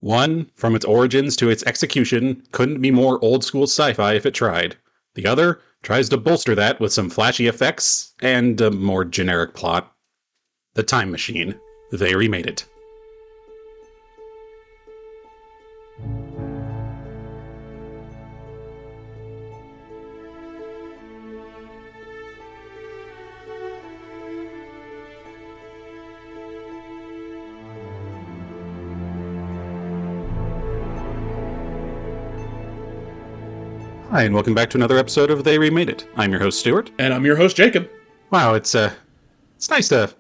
One, from its origins to its execution, couldn't be more old-school sci-fi if it tried. The other tries to bolster that with some flashy effects and a more generic plot. The Time Machine. They Remade It. Hi, and welcome back to another episode of They Remade It. I'm your host, Stuart. And I'm your host, Jacob. Wow, it's nice to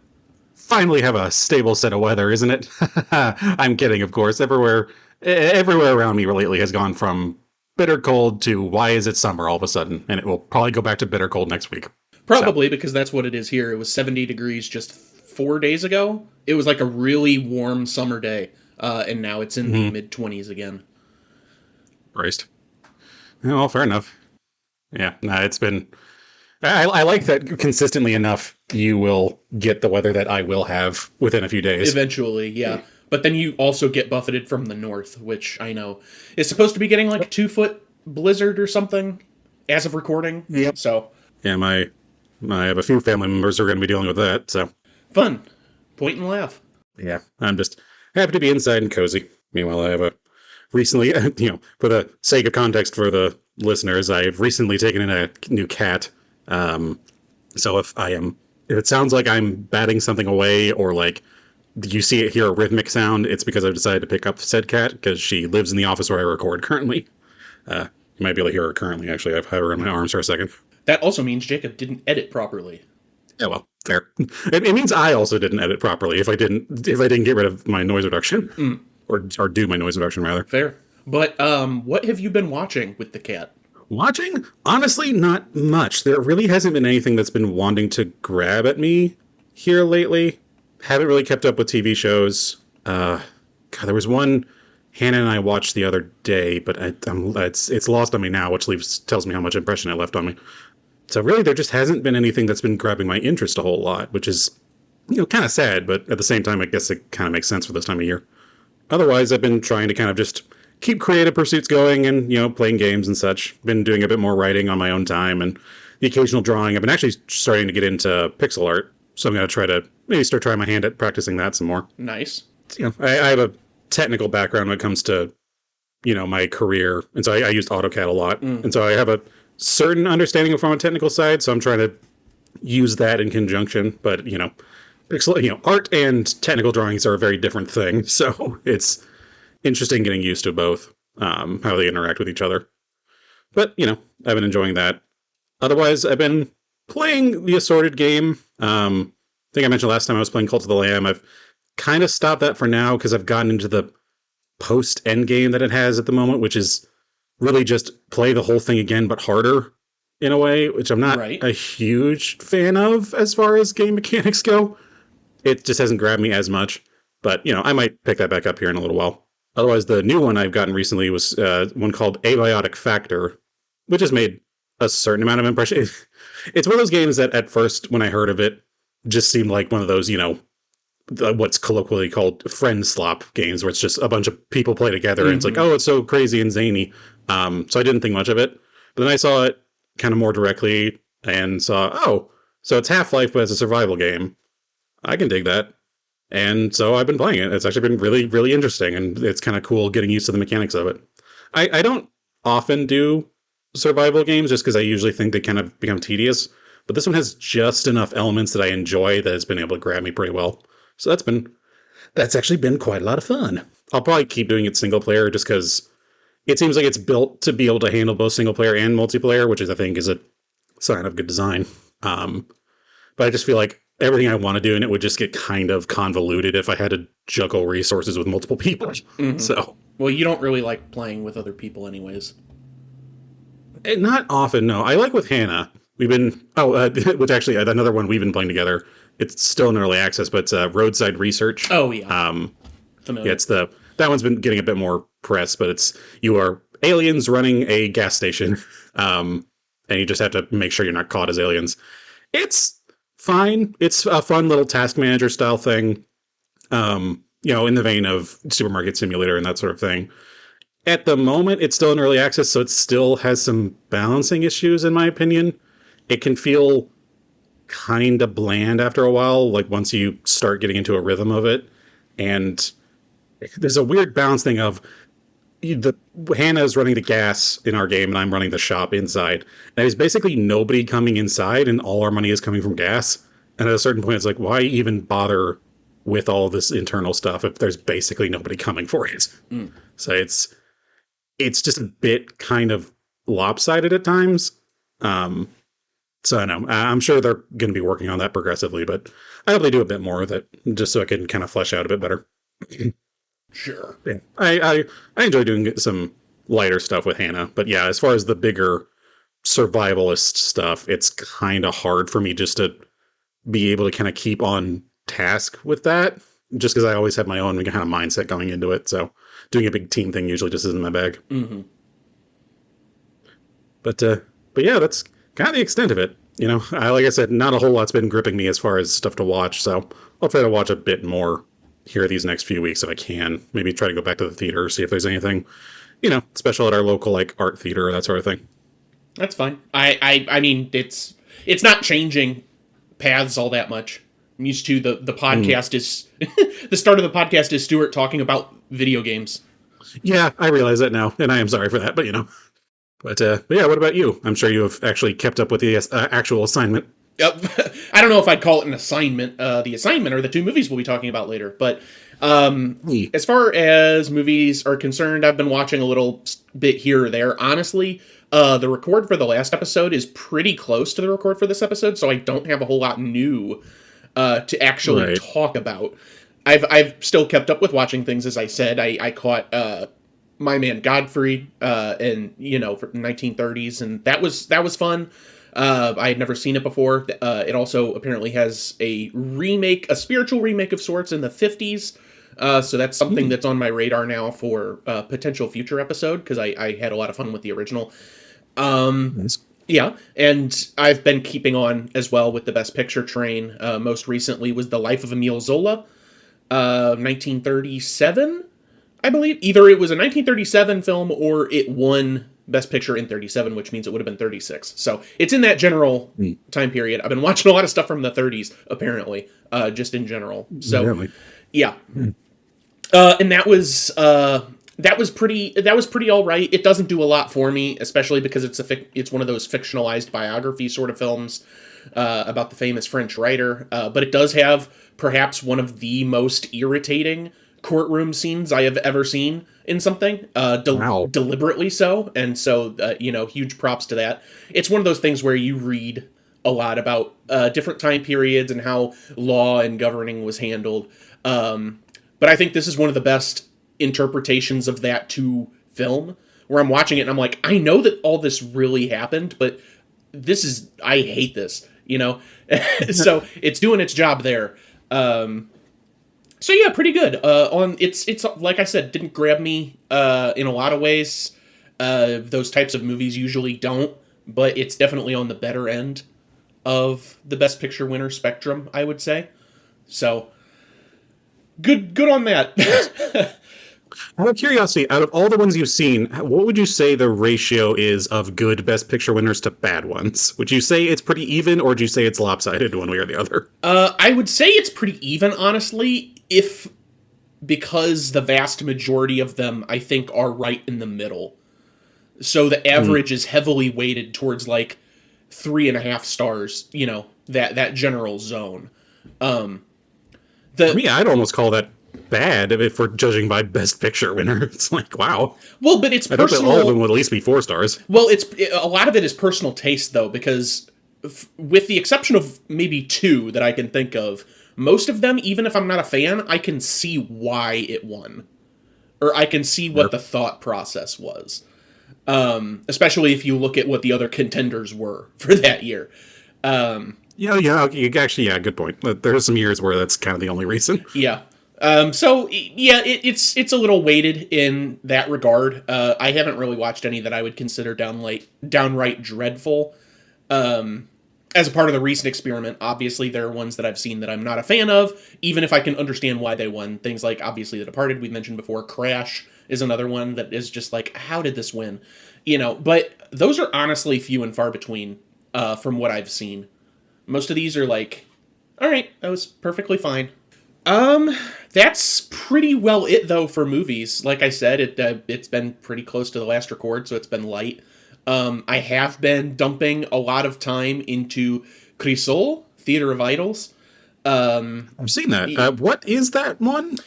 finally have a stable set of weather, isn't it? I'm kidding, of course. Everywhere around me lately has gone from bitter cold to why is it summer all of a sudden? And it will probably go back to bitter cold next week. Probably because that's what it is here. It was 70 degrees just 4 days ago. It was like a really warm summer day. And now it's in the mid-20s again. Christ. Well, fair enough. Yeah, it's been... I like that consistently enough you will get the weather that I will have within a few days. Eventually, yeah. But then you also get buffeted from the north, which I know is supposed to be getting like a 2-foot blizzard or something as of recording. Yep. So... Yeah, I have a few family members who are going to be dealing with that, so... Fun. Point and laugh. Yeah, I'm just happy to be inside and cozy. Meanwhile, I have a... Recently, for the sake of context for the listeners, I've recently taken in a new cat. So if it sounds like I'm batting something away or like you hear a rhythmic sound, it's because I've decided to pick up said cat because she lives in the office where I record currently. You might be able to hear her currently, actually. I've had her in my arms for a second. That also means Jacob didn't edit properly. Yeah, well, fair. It means I also didn't edit properly if I didn't get rid of my noise reduction. Or do my noise reduction, rather. Fair. But, what have you been watching with the cat? Watching? Honestly, not much. There really hasn't been anything that's been wanting to grab at me here lately. Haven't really kept up with TV shows. God, there was one Hannah and I watched the other day, but it's lost on me now, which tells me how much impression it left on me. So really, there just hasn't been anything that's been grabbing my interest a whole lot, which is, kind of sad, but at the same time, I guess it kind of makes sense for this time of year. Otherwise, I've been trying to kind of just keep creative pursuits going and, playing games and such. Been doing a bit more writing on my own time and the occasional drawing. I've been actually starting to get into pixel art, so I'm going to try to maybe start trying my hand at practicing that some more. Nice. I have a technical background when it comes to, my career, and so I used AutoCAD a lot. And so I have a certain understanding from a technical side, so I'm trying to use that in conjunction, but, pixel, art and technical drawings are a very different thing, so it's interesting getting used to both, how they interact with each other. But, I've been enjoying that. Otherwise, I've been playing the assorted game. I think I mentioned last time I was playing Cult of the Lamb. I've kind of stopped that for now because I've gotten into the post-end game that it has at the moment, which is really just play the whole thing again, but harder in a way, which I'm not a huge fan of as far as game mechanics go. It just hasn't grabbed me as much, but, I might pick that back up here in a little while. Otherwise, the new one I've gotten recently was one called Abiotic Factor, which has made a certain amount of impression. It's one of those games that at first, when I heard of it, just seemed like one of those, what's colloquially called friend slop games, where it's just a bunch of people play together, and it's like, oh, it's so crazy and zany. So I didn't think much of it. But then I saw it kind of more directly and saw, oh, so it's Half-Life, but it's a survival game. I can dig that. And so I've been playing it. It's actually been really, really interesting, and it's kind of cool getting used to the mechanics of it. I don't often do survival games just because I usually think they kind of become tedious, but this one has just enough elements that I enjoy that it's been able to grab me pretty well. So that's actually been quite a lot of fun. I'll probably keep doing it single player just because it seems like it's built to be able to handle both single player and multiplayer, which I think is a sign of good design. But I just feel like everything I want to do, and it would just get kind of convoluted if I had to juggle resources with multiple people. So, well, you don't really like playing with other people anyways. Not often, no. I like with Hannah. We've been, which actually, another one we've been playing together. It's still in early access, but it's Roadside Research. Oh, yeah. Familiar. Yeah, that one's been getting a bit more press, but you are aliens running a gas station, and you just have to make sure you're not caught as aliens. It's fine. It's a fun little task manager style thing. in the vein of Supermarket Simulator and that sort of thing. At the moment, it's still in early access, so it still has some balancing issues, in my opinion. It can feel kind of bland after a while, like once you start getting into a rhythm of it. And there's a weird balance thing of Hannah's running the gas in our game and I'm running the shop inside. There's basically nobody coming inside and all our money is coming from gas. And at a certain point, it's like, why even bother with all this internal stuff if there's basically nobody coming for it? So it's just a bit kind of lopsided at times. So I know I'm sure they're going to be working on that progressively, but I hope they do a bit more with it just so I can kind of flesh out a bit better. Sure. Yeah, I enjoy doing some lighter stuff with Hannah, but yeah, as far as the bigger survivalist stuff, it's kind of hard for me just to be able to kind of keep on task with that, just because I always have my own kind of mindset going into it. So doing a big team thing usually just isn't my bag. Mm-hmm. But yeah, that's kind of the extent of it. Like I said, not a whole lot's been gripping me as far as stuff to watch, so I'll try to watch a bit more here these next few weeks if I can. Maybe try to go back to the theater, see if there's anything, special at our local like art theater or that sort of thing. That's fine. I mean, it's not changing paths all that much. I'm used to the podcast is the start of the podcast is Stuart talking about video games. Yeah, I realize that now, and I am sorry for that, but But yeah, what about you? I'm sure you have actually kept up with the actual assignment. I don't know if I'd call it an assignment. The assignment are the two movies we'll be talking about later. But as far as movies are concerned, I've been watching a little bit here or there. Honestly, the record for the last episode is pretty close to the record for this episode, so I don't have a whole lot new to actually talk about. I've still kept up with watching things, as I said. I caught My Man Godfrey and for 1930s, and that was fun. I had never seen it before. It also apparently has a spiritual remake of sorts in the 50s. So that's something that's on my radar now for a potential future episode, because I had a lot of fun with the original. Nice. Yeah, and I've been keeping on as well with the Best Picture train. Most recently was The Life of Emile Zola, 1937, I believe. Either it was a 1937 film or it won Best Picture in 37, which means it would have been 36. So it's in that general time period. I've been watching a lot of stuff from the 30s, apparently, just in general. So, really? Yeah. And that was pretty all right. It doesn't do a lot for me, especially because it's one of those fictionalized biography sort of films about the famous French writer. But it does have perhaps one of the most irritating courtroom scenes I have ever seen in something, deliberately so. And so, huge props to that. It's one of those things where you read a lot about different time periods and how law and governing was handled. But I think this is one of the best interpretations of that to film, where I'm watching it and I'm like, I know that all this really happened, but I hate this, So it's doing its job there. So yeah, pretty good. It's like I said, didn't grab me in a lot of ways. Those types of movies usually don't, but it's definitely on the better end of the Best Picture winner spectrum, I would say. So good on that. Out of curiosity, out of all the ones you've seen, what would you say the ratio is of good Best Picture winners to bad ones? Would you say it's pretty even, or would you say it's lopsided one way or the other? I would say it's pretty even, honestly, because the vast majority of them, I think, are right in the middle. So the average is heavily weighted towards, like, 3.5 stars, that general zone. For me, I'd almost call that bad if we're judging by Best Picture winner. It's like, wow. Well, but it's personal. I thought all of them would at least be 4 stars. Well, a lot of it is personal taste, though, because with the exception of maybe 2 that I can think of, most of them, even if I'm not a fan, I can see why it won. Or I can see what the thought process was. Especially if you look at what the other contenders were for that year. Yeah, good point. There are some years where that's kind of the only reason. Yeah. It's a little weighted in that regard. I haven't really watched any that I would consider downright dreadful. as a part of the recent experiment. Obviously, there are ones that I've seen that I'm not a fan of, even if I can understand why they won. Things like, obviously, The Departed, we mentioned before. Crash is another one that is just like, how did this win? But those are honestly few and far between from what I've seen. Most of these are like, all right, that was perfectly fine. That's pretty well it, though, for movies. Like I said, it's been pretty close to the last record, so it's been light. I have been dumping a lot of time into Crisol, Theater of Idols. I've seen that. What is that one?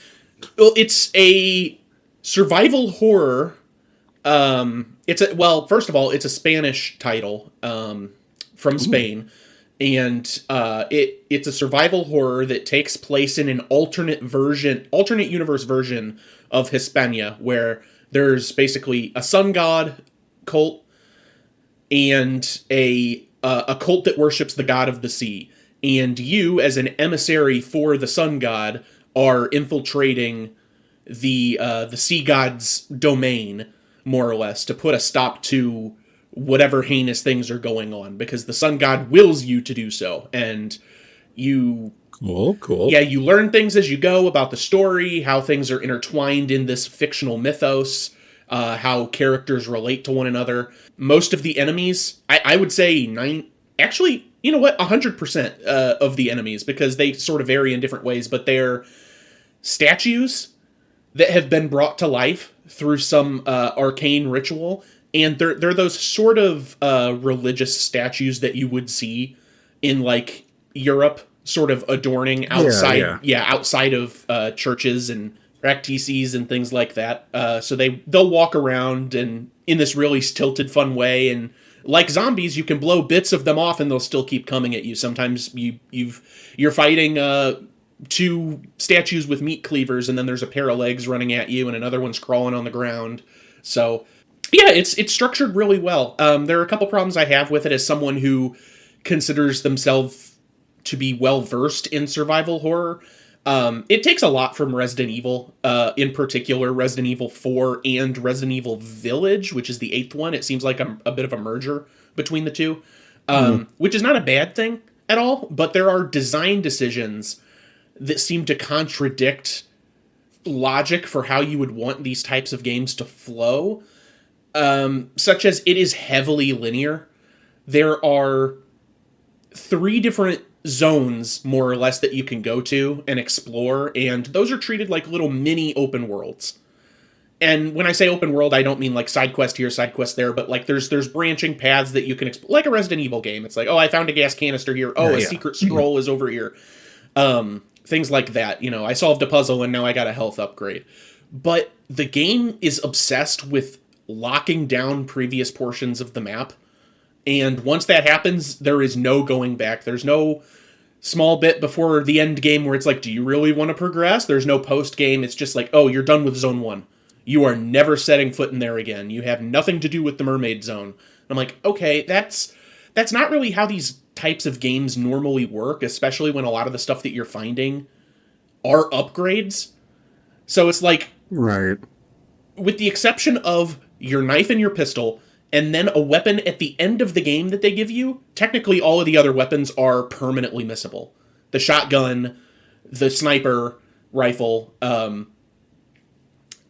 Well, it's a survival horror. First of all, it's a Spanish title from Spain, and it's a survival horror that takes place in an alternate universe version of Hispania, where there's basically a sun god cult and a cult that worships the god of the sea. And you, as an emissary for the sun god, are infiltrating the sea god's domain, more or less, to put a stop to whatever heinous things are going on, because the sun god wills you to do so. And you... Cool. Yeah, you learn things as you go about the story, how things are intertwined in this fictional mythos, how characters relate to one another. Most of the enemies, I would say 100% of the enemies, because they sort of vary in different ways, but they're statues that have been brought to life through some arcane ritual, and they're those sort of religious statues that you would see in like Europe, sort of adorning outside, outside of churches and practices and things like that. So they'll walk around and in this really stilted, fun way, and like zombies, you can blow bits of them off and they'll still keep coming at you. Sometimes you're fighting two statues with meat cleavers, and then there's a pair of legs running at you, and another one's crawling on the ground. So yeah, it's structured really well. There are a couple problems I have with it as someone who considers themselves to be well versed in survival horror. It takes a lot from Resident Evil, in particular Resident Evil 4 and Resident Evil Village, which is the 8th one. It seems like a bit of a merger between the two, which is not a bad thing at all, but there are design decisions that seem to contradict logic for how you would want these types of games to flow, such as it is heavily linear. There are 3 different zones, more or less, that you can go to and explore, and those are treated like little mini open worlds. And when I say open world, I don't mean like side quest here, side quest there, but like there's branching paths that you can explore, like a Resident Evil game. It's like, oh, I found a gas canister here. Oh, a secret scroll is over here. Things like that. I solved a puzzle and now I got a health upgrade. But the game is obsessed with locking down previous portions of the map. And once that happens, there is no going back. There's no small bit before the end game where it's like, do you really want to progress? There's no post game. It's just like, oh, you're done with zone 1. You are never setting foot in there again. You have nothing to do with the mermaid zone. I'm like, okay, that's not really how these types of games normally work, especially when a lot of the stuff that you're finding are upgrades. So it's like, right, with the exception of your knife and your pistol, and then a weapon at the end of the game that they give you, technically all of the other weapons are permanently missable. The shotgun, the sniper rifle,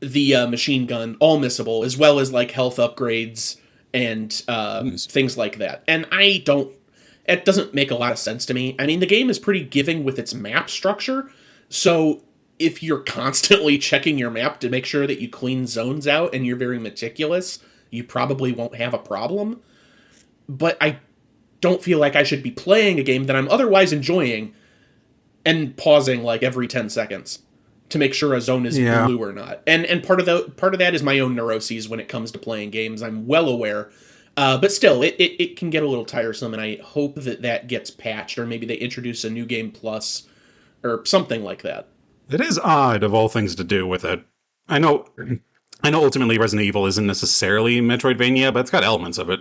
the machine gun, all missable, as well as like health upgrades and things like that. And it doesn't make a lot of sense to me. I mean, the game is pretty giving with its map structure, so if you're constantly checking your map to make sure that you clean zones out and you're very meticulous, you probably won't have a problem. But I don't feel like I should be playing a game that I'm otherwise enjoying and pausing like every 10 seconds to make sure a zone is blue or not. And part of that is my own neuroses when it comes to playing games. I'm well aware. But still, it can get a little tiresome, and I hope that gets patched, or maybe they introduce a new game plus or something like that. It is odd, of all things to do with it. I know ultimately Resident Evil isn't necessarily Metroidvania, but it's got elements of it.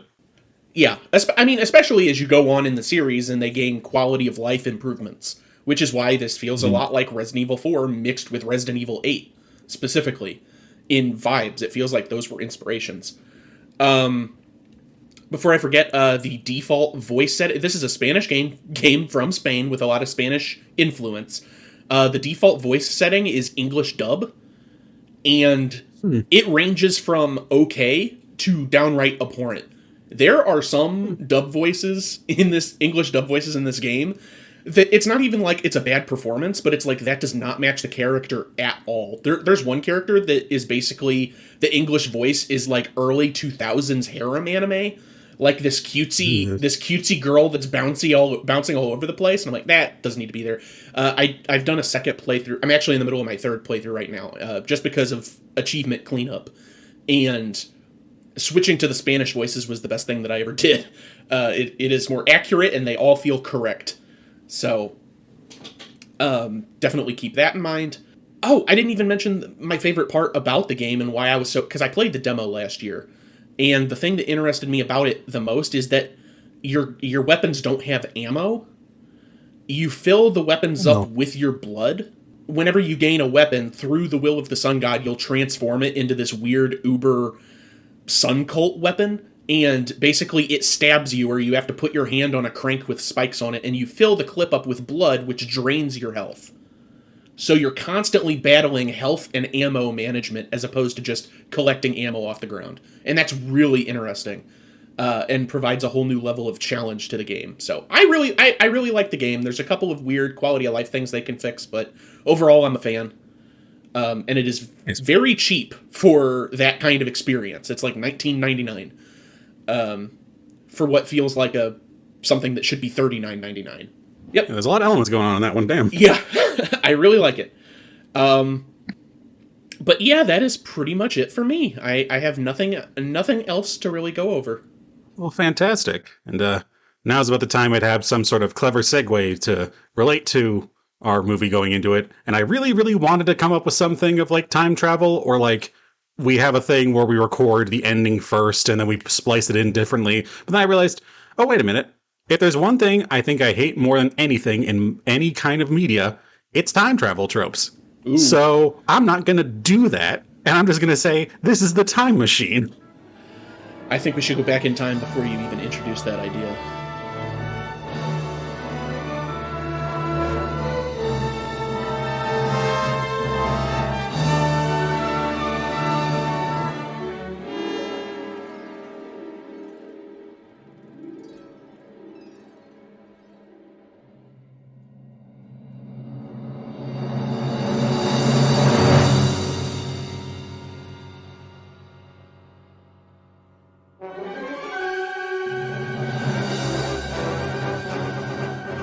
Yeah, I mean, especially as you go on in the series and they gain quality of life improvements, which is why this feels a lot like Resident Evil 4 mixed with Resident Evil 8, specifically. In vibes, it feels like those were inspirations. Before I forget, the default voice set. This is a Spanish game from Spain with a lot of Spanish influence. The default voice setting is English dub, and it ranges from okay to downright abhorrent. There are some dub voices in this English dub voices in this game that it's not even like it's a bad performance, but it's like that does not match the character at all. There's one character that is basically the English voice is like early 2000s harem anime, like this cutesy girl that's bouncing all over the place, and I'm like, that doesn't need to be there. I've done a second playthrough. I'm actually in the middle of my third playthrough right now, just because of achievement cleanup, and switching to the Spanish voices was the best thing that I ever did. It is more accurate, and they all feel correct. So, definitely keep that in mind. Oh, I didn't even mention my favorite part about the game and why I was because I played the demo last year. And the thing that interested me about it the most is that your weapons don't have ammo. You fill the weapons up with your blood. Whenever you gain a weapon, through the will of the sun god, you'll transform it into this weird Uber sun cult weapon. And basically it stabs you, or you have to put your hand on a crank with spikes on it, and you fill the clip up with blood, which drains your health. So you're constantly battling health and ammo management as opposed to just collecting ammo off the ground. And that's really interesting, and provides a whole new level of challenge to the game. So I really like the game. There's a couple of weird quality of life things they can fix, but overall I'm a fan. And it is very cheap for that kind of experience. It's like $19.99. For what feels like something that should be $39.99. Yep. Yeah, there's a lot of elements going on in that one. Damn. Yeah, I really like it. But yeah, that is pretty much it for me. I have nothing else to really go over. Well, fantastic. And now's about the time I'd have some sort of clever segue to relate to our movie going into it. And I really, really wanted to come up with something of like time travel, or like we have a thing where we record the ending first and then we splice it in differently. But then I realized, oh, wait a minute. If there's one thing I think I hate more than anything in any kind of media, it's time travel tropes. Ooh. So I'm not going to do that. And I'm just going to say, this is the time machine. I think we should go back in time before you even introduce that idea.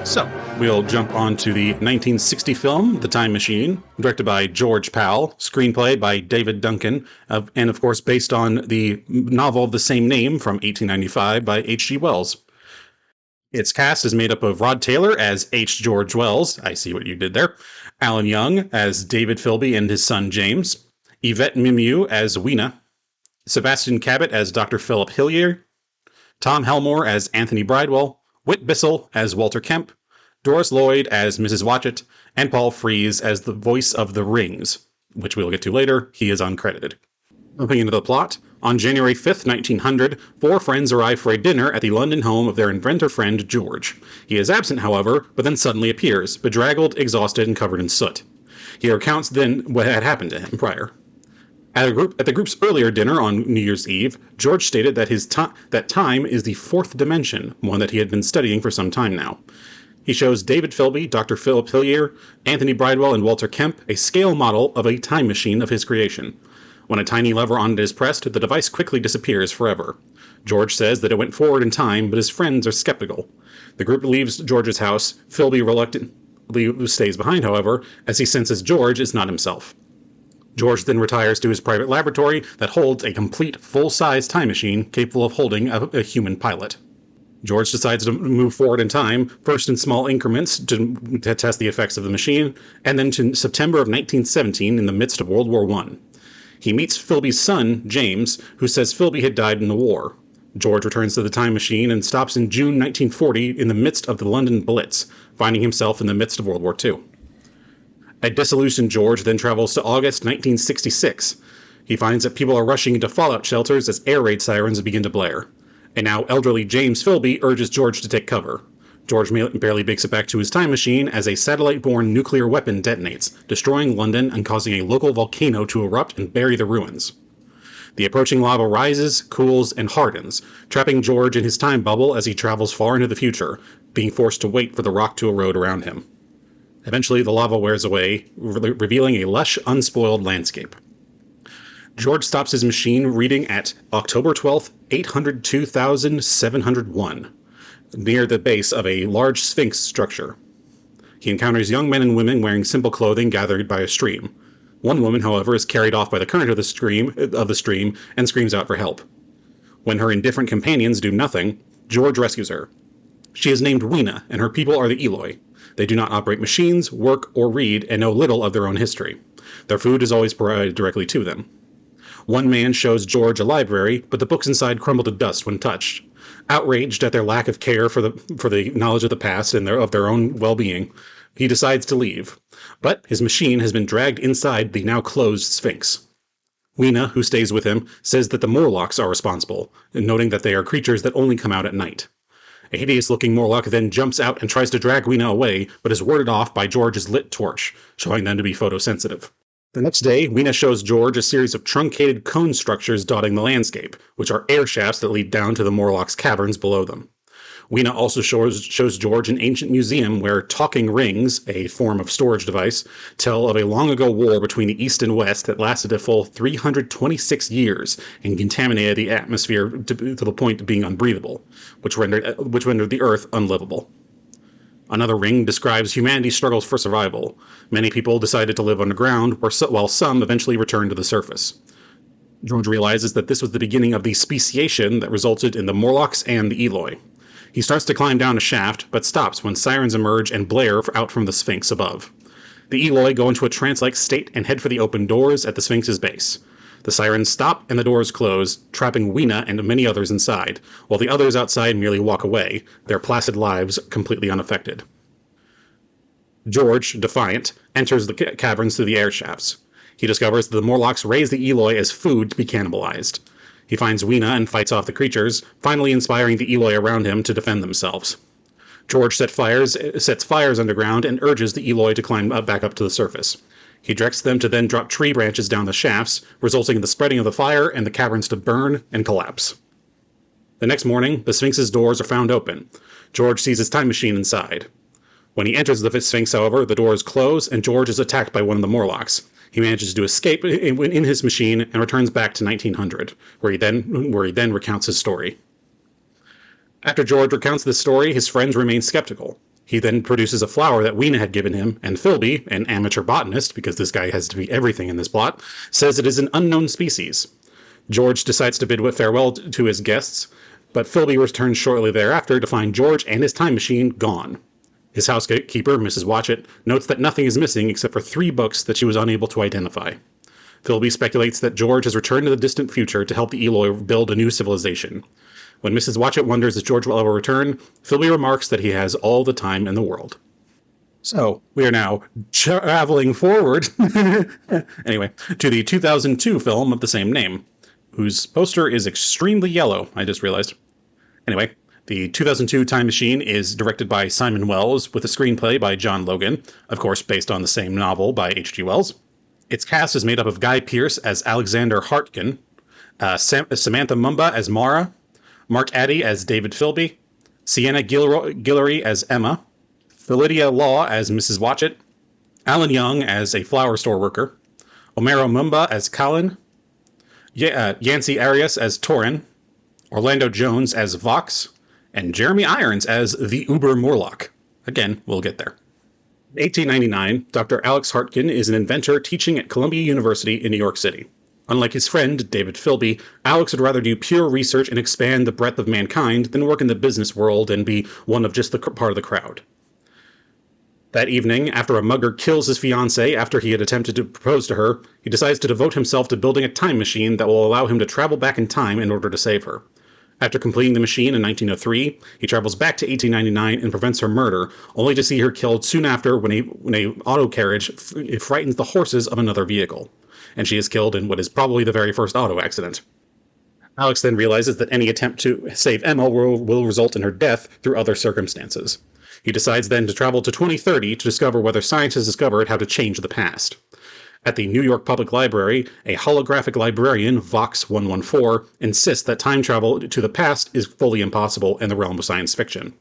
So, we'll jump on to the 1960 film, The Time Machine, directed by George Powell, screenplay by David Duncan, and of course based on the novel of the same name from 1895 by H.G. Wells. Its cast is made up of Rod Taylor as H. George Wells, I see what you did there, Alan Young as David Philby and his son James, Yvette Mimieux as Weena, Sebastian Cabot as Dr. Philip Hillier, Tom Helmore as Anthony Bridewell, Whit Bissell as Walter Kemp, Doris Lloyd as Mrs. Watchett, and Paul Frees as the voice of the Rings, which we'll get to later. He is uncredited. Jumping into the plot, on January 5th, 1900, four friends arrive for a dinner at the London home of their inventor friend George. He is absent, however, but then suddenly appears, bedraggled, exhausted, and covered in soot. He recounts then what had happened to him prior. At the group's earlier dinner on New Year's Eve, George stated that that time is the fourth dimension, one that he had been studying for some time now. He shows David Philby, Dr. Philip Hillier, Anthony Bridewell, and Walter Kemp a scale model of a time machine of his creation. When a tiny lever on it is pressed, the device quickly disappears forever. George says that it went forward in time, but his friends are skeptical. The group leaves George's house. Philby reluctantly stays behind, however, as he senses George is not himself. George then retires to his private laboratory that holds a complete, full-size time machine capable of holding a human pilot. George decides to move forward in time, first in small increments to test the effects of the machine, and then to September of 1917 in the midst of World War I. He meets Philby's son, James, who says Philby had died in the war. George returns to the time machine and stops in June 1940 in the midst of the London Blitz, finding himself in the midst of World War II. A disillusioned George then travels to August 1966. He finds that people are rushing into fallout shelters as air raid sirens begin to blare. A now elderly James Philby urges George to take cover. George barely makes it back to his time machine as a satellite-borne nuclear weapon detonates, destroying London and causing a local volcano to erupt and bury the ruins. The approaching lava rises, cools, and hardens, trapping George in his time bubble as he travels far into the future, being forced to wait for the rock to erode around him. Eventually, the lava wears away, revealing a lush, unspoiled landscape. George stops his machine reading at October 12th, 802,701. Near the base of a large sphinx structure. He encounters young men and women wearing simple clothing gathered by a stream. One woman, however, is carried off by the current of the stream and screams out for help. When her indifferent companions do nothing, George rescues her. She is named Weena, and her people are the Eloi. They do not operate machines, work, or read, and know little of their own history. Their food is always provided directly to them. One man shows George a library, but the books inside crumble to dust when touched. Outraged at their lack of care for the knowledge of the past and of their own well-being, he decides to leave. But his machine has been dragged inside the now closed Sphinx. Weena, who stays with him, says that the Morlocks are responsible, noting that they are creatures that only come out at night. A hideous-looking Morlock then jumps out and tries to drag Weena away, but is warded off by George's lit torch, showing them to be photosensitive. The next day, Weena shows George a series of truncated cone structures dotting the landscape, which are air shafts that lead down to the Morlock's caverns below them. Weena also shows George an ancient museum where talking rings, a form of storage device, tell of a long-ago war between the East and West that lasted a full 326 years and contaminated the atmosphere to the point of being unbreathable, which rendered the Earth unlivable. Another ring describes humanity's struggles for survival. Many people decided to live underground, while some eventually returned to the surface. George realizes that this was the beginning of the speciation that resulted in the Morlocks and the Eloi. He starts to climb down a shaft, but stops when sirens emerge and blare out from the Sphinx above. The Eloi go into a trance-like state and head for the open doors at the Sphinx's base. The sirens stop and the doors close, trapping Weena and many others inside, while the others outside merely walk away, their placid lives completely unaffected. George, defiant, enters the caverns through the air shafts. He discovers that the Morlocks raise the Eloi as food to be cannibalized. He finds Weena and fights off the creatures, finally inspiring the Eloi around him to defend themselves. George sets fires underground and urges the Eloi to climb back up to the surface. He directs them to then drop tree branches down the shafts, resulting in the spreading of the fire and the caverns to burn and collapse. The next morning, the Sphinx's doors are found open. George sees his time machine inside. When he enters the Sphinx, however, the doors close and George is attacked by one of the Morlocks. He manages to escape in his machine and returns back to 1900, where he then recounts his story. After George recounts this story, his friends remain skeptical. He then produces a flower that Weena had given him, and Philby, an amateur botanist, because this guy has to be everything in this plot, says it is an unknown species. George decides to bid farewell to his guests, but Philby returns shortly thereafter to find George and his time machine gone. His housekeeper, Mrs. Watchett, notes that nothing is missing except for 3 books that she was unable to identify. Philby speculates that George has returned to the distant future to help the Eloi build a new civilization. When Mrs. Watchett wonders if George will ever return, Philby remarks that he has all the time in the world. So, we are now traveling forward, anyway, to the 2002 film of the same name, whose poster is extremely yellow, I just realized. Anyway, the 2002 Time Machine is directed by Simon Wells, with a screenplay by John Logan, of course based on the same novel by H.G. Wells. Its cast is made up of Guy Pearce as Alexander Hartkin, Samantha Mumba as Mara, Mark Addy as David Philby, Sienna Guillory as Emma, Philidia Law as Mrs. Watchett, Alan Young as a flower store worker, Omero Mumba as Colin, Yancey Arias as Torin, Orlando Jones as Vox, and Jeremy Irons as the Uber-Morlock. Again, we'll get there. In 1899, Dr. Alex Hartkin is an inventor teaching at Columbia University in New York City. Unlike his friend, David Philby, Alex would rather do pure research and expand the breadth of mankind than work in the business world and be one of just the part of the crowd. That evening, after a mugger kills his fiancée after he had attempted to propose to her, he decides to devote himself to building a time machine that will allow him to travel back in time in order to save her. After completing the machine in 1903, he travels back to 1899 and prevents her murder, only to see her killed soon after when a auto carriage frightens the horses of another vehicle, and she is killed in what is probably the very first auto accident. Alex then realizes that any attempt to save Emma will result in her death through other circumstances. He decides then to travel to 2030 to discover whether science has discovered how to change the past. At the New York Public Library, a holographic librarian, Vox 114, insists that time travel to the past is fully impossible in the realm of science fiction.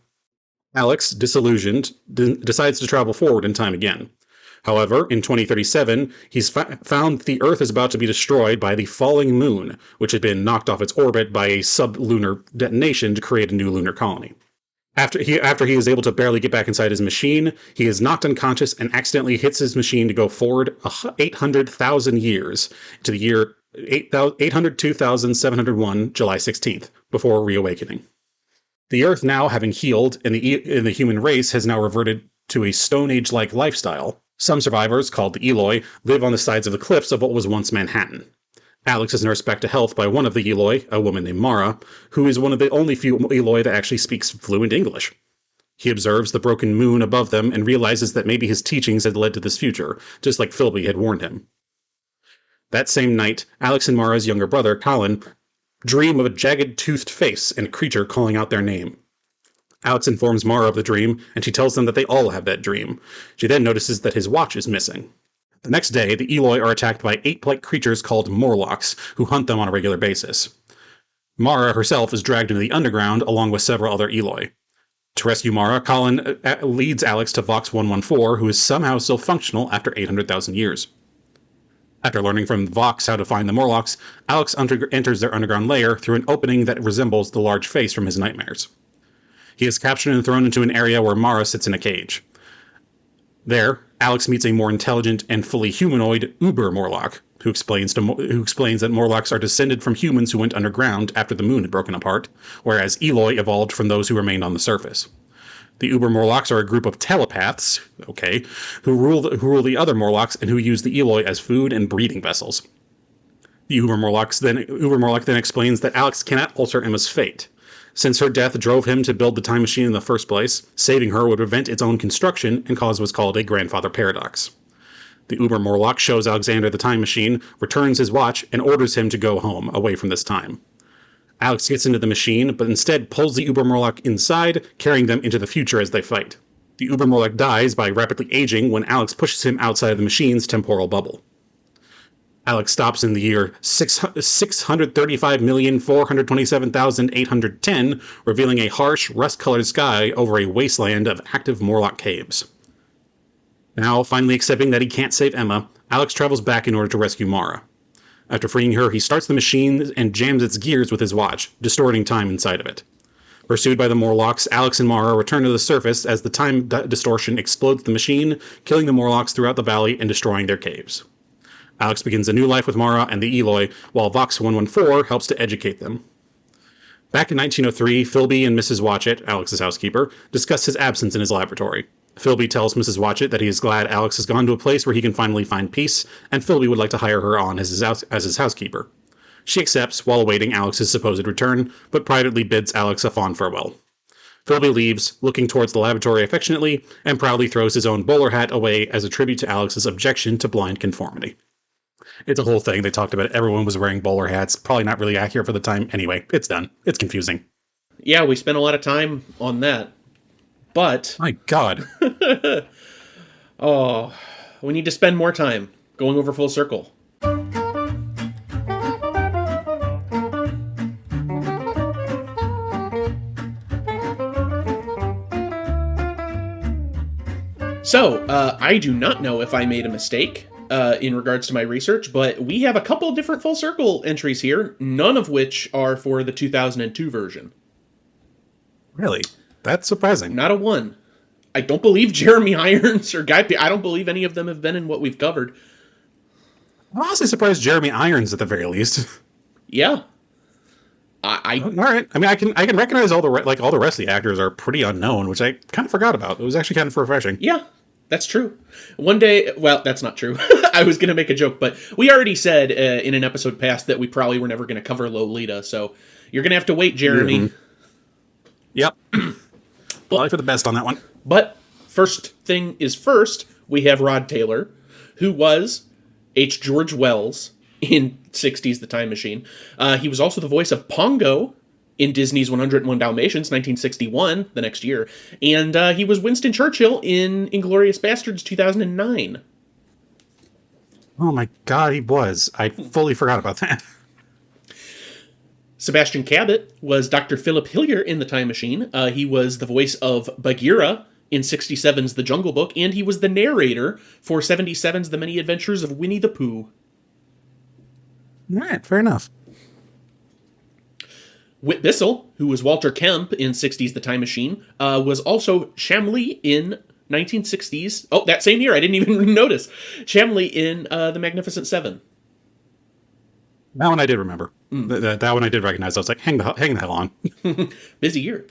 Alex, disillusioned, decides to travel forward in time again. However, in 2037, he's found the Earth is about to be destroyed by the falling moon, which had been knocked off its orbit by a sublunar detonation to create a new lunar colony. After he is able to barely get back inside his machine, he is knocked unconscious and accidentally hits his machine to go forward 800,000 years to the year 802,701, July 16th, before reawakening. The Earth now having healed, and the human race has now reverted to a Stone Age-like lifestyle. Some survivors, called the Eloi, live on the sides of the cliffs of what was once Manhattan. Alex is nursed back to health by one of the Eloi, a woman named Mara, who is one of the only few Eloi that actually speaks fluent English. He observes the broken moon above them and realizes that maybe his teachings had led to this future, just like Philby had warned him. That same night, Alex and Mara's younger brother, Colin, dream of a jagged-toothed face and a creature calling out their name. Alex informs Mara of the dream, and she tells them that they all have that dream. She then notices that his watch is missing. The next day, the Eloi are attacked by ape-like creatures called Morlocks, who hunt them on a regular basis. Mara herself is dragged into the underground along with several other Eloi. To rescue Mara, Colin leads Alex to Vox 114, who is somehow still functional after 800,000 years. After learning from Vox how to find the Morlocks, Alex enters their underground lair through an opening that resembles the large face from his nightmares. He is captured and thrown into an area where Mara sits in a cage. There, Alex meets a more intelligent and fully humanoid Uber-Morlock, who explains that Morlocks are descended from humans who went underground after the moon had broken apart, whereas Eloi evolved from those who remained on the surface. The Uber-Morlocks are a group of telepaths, who rule the other Morlocks and who use the Eloi as food and breeding vessels. The Uber-Morlock then explains that Alex cannot alter Emma's fate. Since her death drove him to build the time machine in the first place, saving her would prevent its own construction and cause what's called a grandfather paradox. The Uber-Morlock shows Alexander the time machine, returns his watch, and orders him to go home, away from this time. Alex gets into the machine, but instead pulls the Uber-Morlock inside, carrying them into the future as they fight. The Uber-Morlock dies by rapidly aging when Alex pushes him outside of the machine's temporal bubble. Alex stops in the year 635,427,810, revealing a harsh, rust-colored sky over a wasteland of active Morlock caves. Now, finally accepting that he can't save Emma, Alex travels back in order to rescue Mara. After freeing her, he starts the machine and jams its gears with his watch, distorting time inside of it. Pursued by the Morlocks, Alex and Mara return to the surface as the time distortion explodes the machine, killing the Morlocks throughout the valley and destroying their caves. Alex begins a new life with Mara and the Eloi, while Vox 114 helps to educate them. Back in 1903, Philby and Mrs. Watchett, Alex's housekeeper, discuss his absence in his laboratory. Philby tells Mrs. Watchett that he is glad Alex has gone to a place where he can finally find peace, and Philby would like to hire her on as his housekeeper. She accepts while awaiting Alex's supposed return, but privately bids Alex a fond farewell. Philby leaves, looking towards the laboratory affectionately, and proudly throws his own bowler hat away as a tribute to Alex's objection to blind conformity. It's a whole thing. They talked about it. Everyone was wearing bowler hats. Probably not really accurate for the time. Anyway, it's done. It's confusing. Yeah, we spent a lot of time on that. But... My God. Oh, we need to spend more time going over full circle. So, I do not know if I made a mistake in regards to my research, but we have a couple different full circle entries here, none of which are for the 2002 version. Really? That's surprising. Not a one. I don't believe Jeremy Irons or Guy Pearce. I don't believe any of them have been in what we've covered. I'm honestly surprised Jeremy Irons at the very least. Yeah. All right. I mean, I can recognize all the rest of the actors are pretty unknown, which I kind of forgot about. It was actually kind of refreshing. Yeah, that's true. One day, well, that's not true. I was going to make a joke, but we already said in an episode past that we probably were never going to cover Lolita, so you're going to have to wait, Jeremy. Mm-hmm. Yep. Probably for the best on that one. But first thing is first, we have Rod Taylor, who was H. George Wells in 60s The Time Machine. He was also the voice of Pongo in Disney's 101 Dalmatians, 1961, the next year. And he was Winston Churchill in Inglourious Basterds, 2009. Oh my God, he was. I fully forgot about that. Sebastian Cabot was Dr. Philip Hillier in The Time Machine. He was the voice of Bagheera in 67's The Jungle Book, and he was the narrator for 77's The Many Adventures of Winnie the Pooh. All right, fair enough. Whit Bissell, who was Walter Kemp in 60's The Time Machine, was also Shamley in 1960's. Oh, that same year, I didn't even notice. Shamley in The Magnificent Seven. That one I did remember. That one I did recognize. I was like, hang the hell on. Busy year.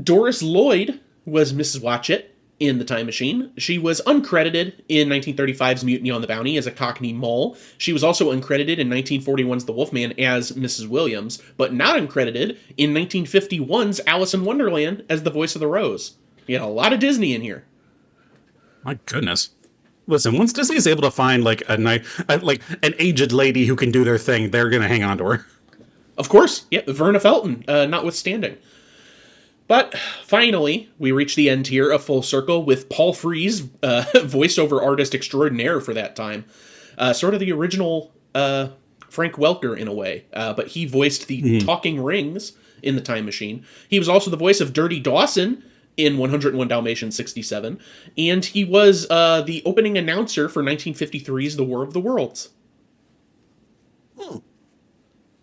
Doris Lloyd was Mrs. Watchett in The Time Machine. She was uncredited in 1935's Mutiny on the Bounty as a Cockney mole. She was also uncredited in 1941's The Wolfman as Mrs. Williams, but not uncredited in 1951's Alice in Wonderland as the voice of the Rose. You had a lot of Disney in here. My goodness. Listen, once Disney is able to find like like an aged lady who can do their thing, they're gonna hang on to her. Of course, yeah, Verna Felton, notwithstanding. But finally, we reach the end here of Full Circle with Paul Frees, voiceover artist extraordinaire for that time. Sort of the original Frank Welker in a way, but he voiced the talking rings in The Time Machine. He was also the voice of Dirty Dawson in 101 Dalmatians 67, and he was the opening announcer for 1953's The War of the Worlds. All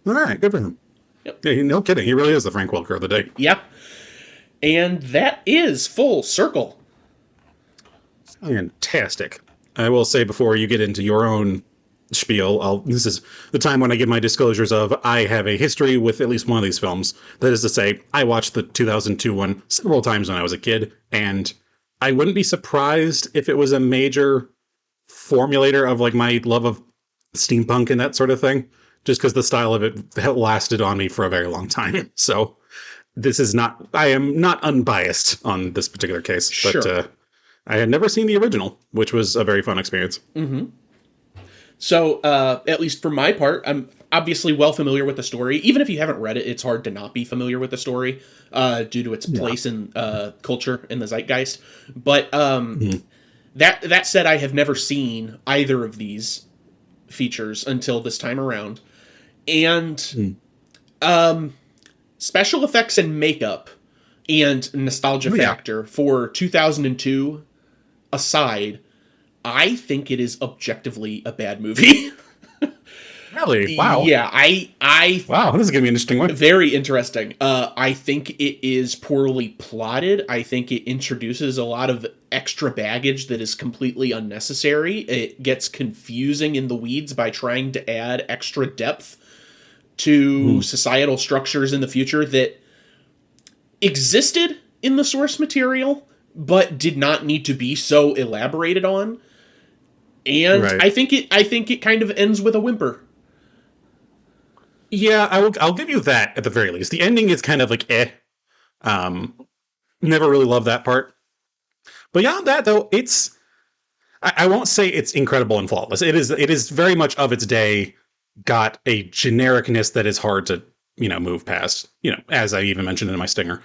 right, good for him. Yep. Yeah, no kidding. He really is the Frank Welker of the day. Yeah. And that is Full Circle. Fantastic. I will say before you get into your own spiel, this is the time when I give my disclosures of I have a history with at least one of these films. That is to say, I watched the 2002 one several times when I was a kid, and I wouldn't be surprised if it was a major formulator of like my love of steampunk and that sort of thing, just because the style of it lasted on me for a very long time. So this is not, I am not unbiased on this particular case, sure. But I had never seen the original, which was a very fun experience. Mm-hmm. So, at least for my part, I'm obviously well familiar with the story. Even if you haven't read it, it's hard to not be familiar with the story due to its place in culture in the zeitgeist. But that said, I have never seen either of these features until this time around. And special effects and makeup and nostalgia factor for 2002 aside, I think it is objectively a bad movie. Really? Wow. Yeah, I wow, this is gonna be an interesting one. Very interesting. I think it is poorly plotted. I think it introduces a lot of extra baggage that is completely unnecessary. It gets confusing in the weeds by trying to add extra depth to societal structures in the future that existed in the source material, but did not need to be so elaborated on. And right. I think it kind of ends with a whimper. Yeah, I'll give you that at the very least. The ending is kind of like never really loved that part. But beyond that, though, it's I won't say it's incredible and flawless. It is very much of its day got a genericness that is hard to, move past. As I even mentioned in my stinger.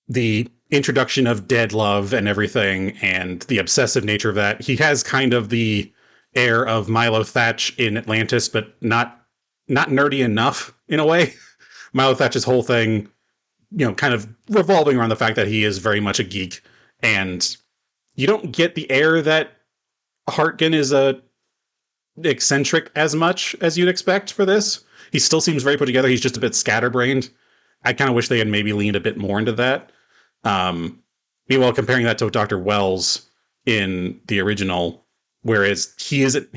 The introduction of dead love and everything and the obsessive nature of that. He has kind of the air of Milo Thatch in Atlantis, but not nerdy enough in a way. Milo Thatch's whole thing, kind of revolving around the fact that he is very much a geek, and you don't get the air that Hartgen is eccentric as much as you'd expect for this. He still seems very put together. He's just a bit scatterbrained. I kind of wish they had maybe leaned a bit more into that. Meanwhile, comparing that to Dr. Wells in the original, whereas he's an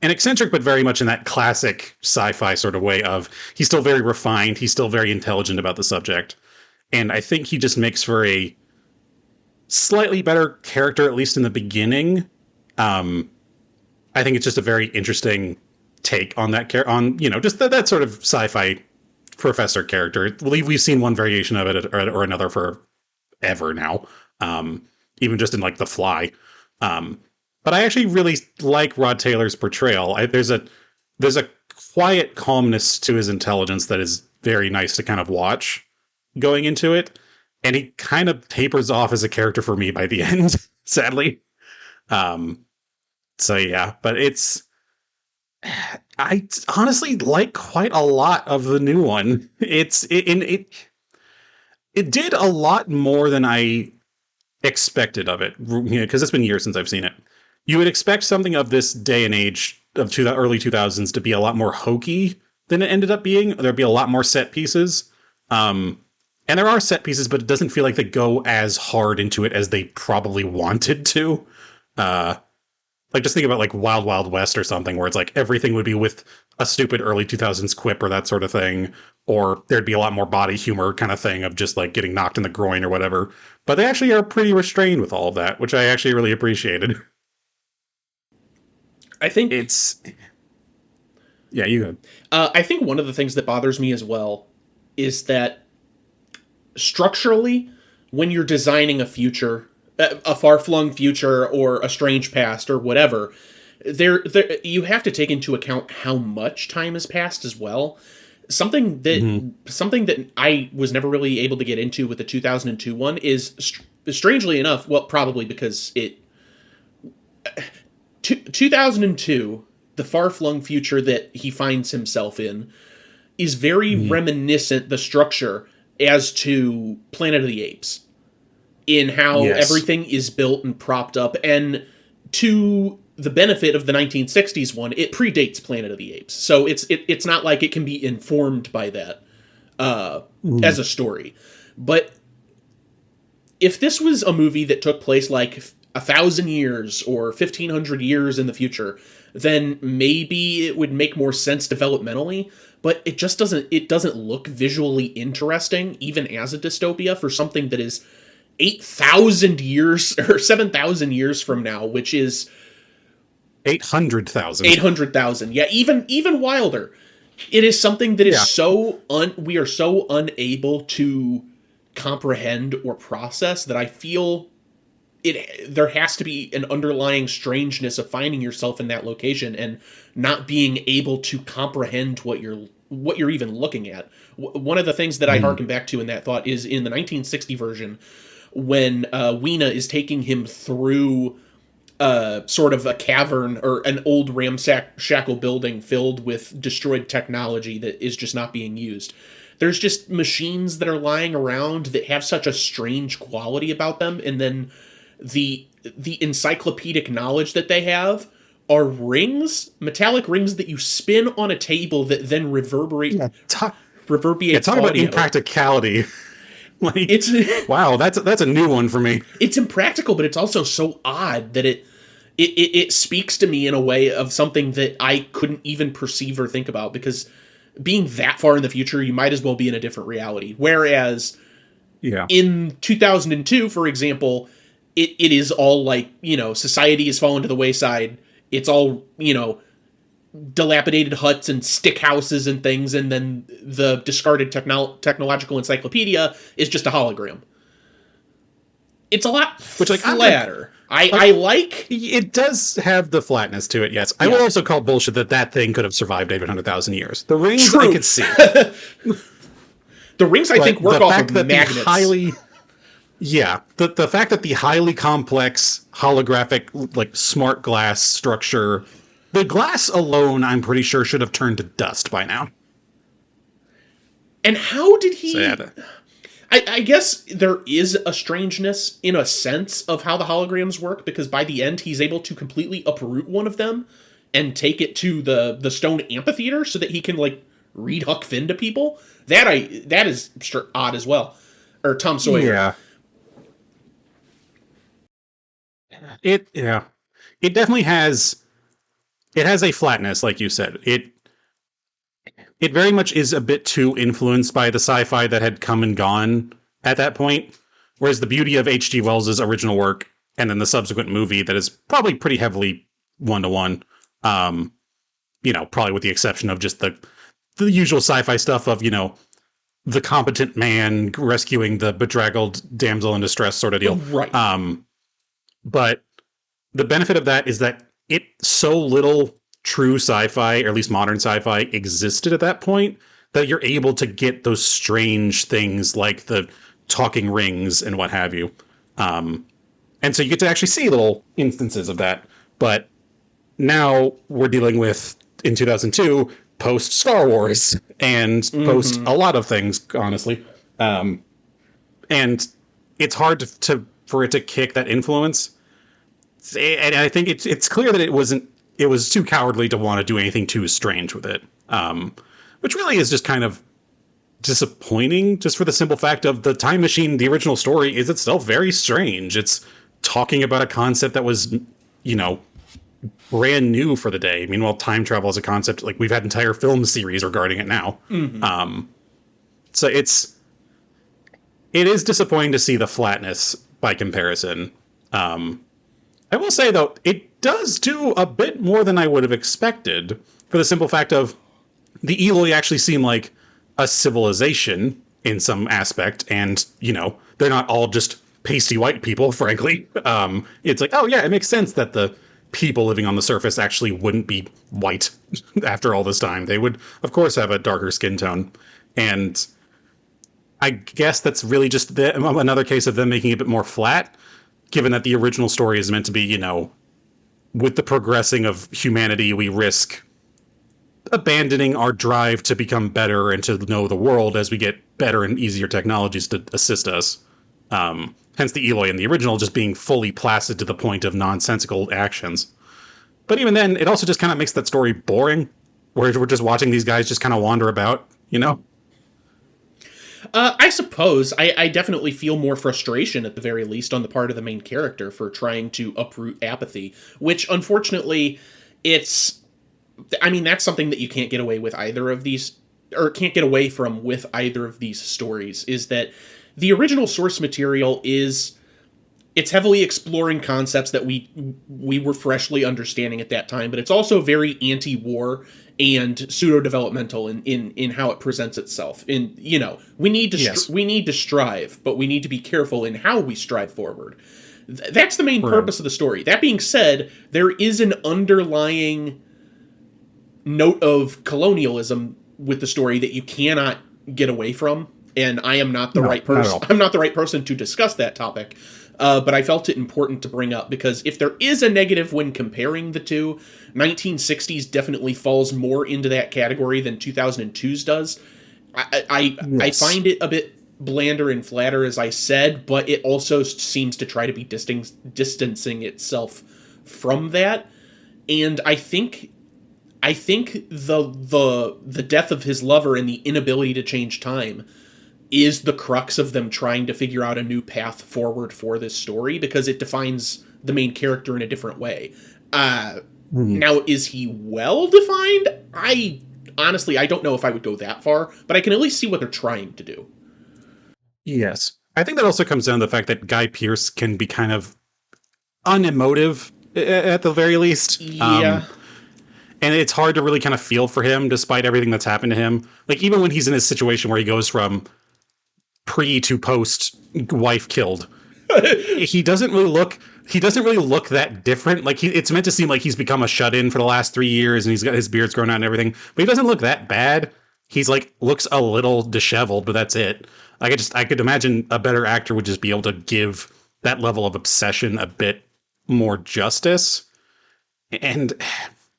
eccentric, but very much in that classic sci-fi sort of way of he's still very refined. He's still very intelligent about the subject. And I think he just makes for a slightly better character, at least in the beginning. I think it's just a very interesting take on that on just that sort of sci-fi professor character. I believe we've seen one variation of it or another forever now. Even just in like The Fly. But I actually really like Rod Taylor's portrayal. There's a quiet calmness to his intelligence that is very nice to kind of watch going into it, and he kind of tapers off as a character for me by the end, sadly. Um, so yeah, but I honestly like quite a lot of the new one. It did a lot more than I expected of it, because it's been years since I've seen it. You would expect something of this day and age of the early 2000s to be a lot more hokey than it ended up being. There'd be a lot more set pieces. And there are set pieces, but it doesn't feel like they go as hard into it as they probably wanted to. Like, just think about like Wild Wild West or something, where it's like everything would be with a stupid early 2000s quip or that sort of thing, or there'd be a lot more body humor kind of thing of just like getting knocked in the groin or whatever. But they actually are pretty restrained with all of that, which I actually really appreciated. I think Yeah, you go. I think one of the things that bothers me as well is that structurally, when you're designing a future, a far-flung future or a strange past or whatever, there you have to take into account how much time has passed as well. Something that I was never really able to get into with the 2002 one is, strangely enough, well, probably because 2002, the far-flung future that he finds himself in, is very reminiscent, the structure, as to Planet of the Apes, in how everything is built and propped up. And to the benefit of the 1960s one, it predates Planet of the Apes, so it's not like it can be informed by that as a story. But if this was a movie that took place like 1,000 years or 1,500 years in the future, then maybe it would make more sense developmentally. But it just doesn't look visually interesting, even as a dystopia, for something that is 8,000 years or 7,000 years from now, which is 800,000. 800,000. Yeah, even wilder. It is something that is we are so unable to comprehend or process that I feel there has to be an underlying strangeness of finding yourself in that location and not being able to comprehend what you're even looking at. One of the things that I harken back to in that thought is in the 1960 version, when Weena is taking him through sort of a cavern or an old ramshackle building filled with destroyed technology that is just not being used. There's just machines that are lying around that have such a strange quality about them, and then the encyclopedic knowledge that they have are rings, metallic rings that you spin on a table that then reverberates talk audio. About impracticality. Like, wow, that's a new one for me. It's impractical, but it's also so odd that it speaks to me in a way of something that I couldn't even perceive or think about, because being that far in the future, you might as well be in a different reality. Whereas in 2002, for example, it is all like, society has fallen to the wayside. It's all, dilapidated huts and stick houses and things, and then the discarded technological encyclopedia is just a hologram. It's a lot flatter. I like... It does have the flatness to it, yes. I will also call bullshit that thing could have survived 800,000 years. The rings, I could see. The rings, I think, work off of magnets. The fact that the highly complex holographic, like, smart glass structure, the glass alone, I'm pretty sure, should have turned to dust by now. And how did he... I guess there is a strangeness, in a sense, of how the holograms work, because by the end, he's able to completely uproot one of them and take it to the stone amphitheater so that he can, like, read Huck Finn to people. That is odd as well. Or Tom Sawyer. Yeah. It definitely has... It has a flatness, like you said. It very much is a bit too influenced by the sci-fi that had come and gone at that point. Whereas the beauty of H.G. Wells' original work and then the subsequent movie that is probably pretty heavily one-to-one, probably with the exception of just the usual sci-fi stuff of, the competent man rescuing the bedraggled damsel in distress sort of deal. Right. But the benefit of that is that so little true sci-fi, or at least modern sci-fi, existed at that point that you're able to get those strange things like the talking rings and what have you. And so you get to actually see little instances of that. But now we're dealing with, in 2002, post Star Wars and post a lot of things, honestly. And it's hard for it to kick that influence. And I think it's clear that it was too cowardly to want to do anything too strange with it. Which really is just kind of disappointing, just for the simple fact of the Time Machine, the original story, is itself very strange. It's talking about a concept that was, brand new for the day. Meanwhile, time travel as a concept, like, we've had entire film series regarding it now. So it is disappointing to see the flatness by comparison. I will say, though, it does do a bit more than I would have expected, for the simple fact of the Eloi actually seem like a civilization in some aspect, and, they're not all just pasty white people, frankly. It's like, oh yeah, it makes sense that the people living on the surface actually wouldn't be white after all this time. They would, of course, have a darker skin tone. And I guess that's really just another case of them making it a bit more flat, given that the original story is meant to be, with the progressing of humanity, we risk abandoning our drive to become better and to know the world as we get better and easier technologies to assist us. Hence the Eloi in the original just being fully placid to the point of nonsensical actions. But even then, it also just kind of makes that story boring, where we're just watching these guys just kind of wander about, I suppose I definitely feel more frustration, at the very least, on the part of the main character for trying to uproot apathy, which, unfortunately, that's something that you can't get away with either of these, or can't get away from with either of these stories, is that the original source material it's heavily exploring concepts that we were freshly understanding at that time, but it's also very anti-war and pseudo-developmental in how it presents itself. And, we need to strive, but we need to be careful in how we strive forward. That's the main purpose of the story. That being said, there is an underlying note of colonialism with the story that you cannot get away from. And I am not the right person. I'm not the right person to discuss that topic. But I felt it important to bring up, because if there is a negative when comparing the two, 1960s definitely falls more into that category than 2002's does. I find it a bit blander and flatter, as I said, but it also seems to try to be distancing itself from that. And I think the death of his lover and the inability to change time is the crux of them trying to figure out a new path forward for this story, because it defines the main character in a different way. Now, is he well defined? I don't know if I would go that far, but I can at least see what they're trying to do. Yes. I think that also comes down to the fact that Guy Pearce can be kind of unemotive at the very least. Yeah. And it's hard to really kind of feel for him despite everything that's happened to him. Like, even when he's in this situation where he goes from pre to post wife killed, he doesn't really look that different. Like, it's meant to seem like he's become a shut-in for the last 3 years and he's got his beard's grown out and everything, but he doesn't look that bad. He's like, looks a little disheveled, but that's it. Like, I could imagine a better actor would just be able to give that level of obsession a bit more justice. And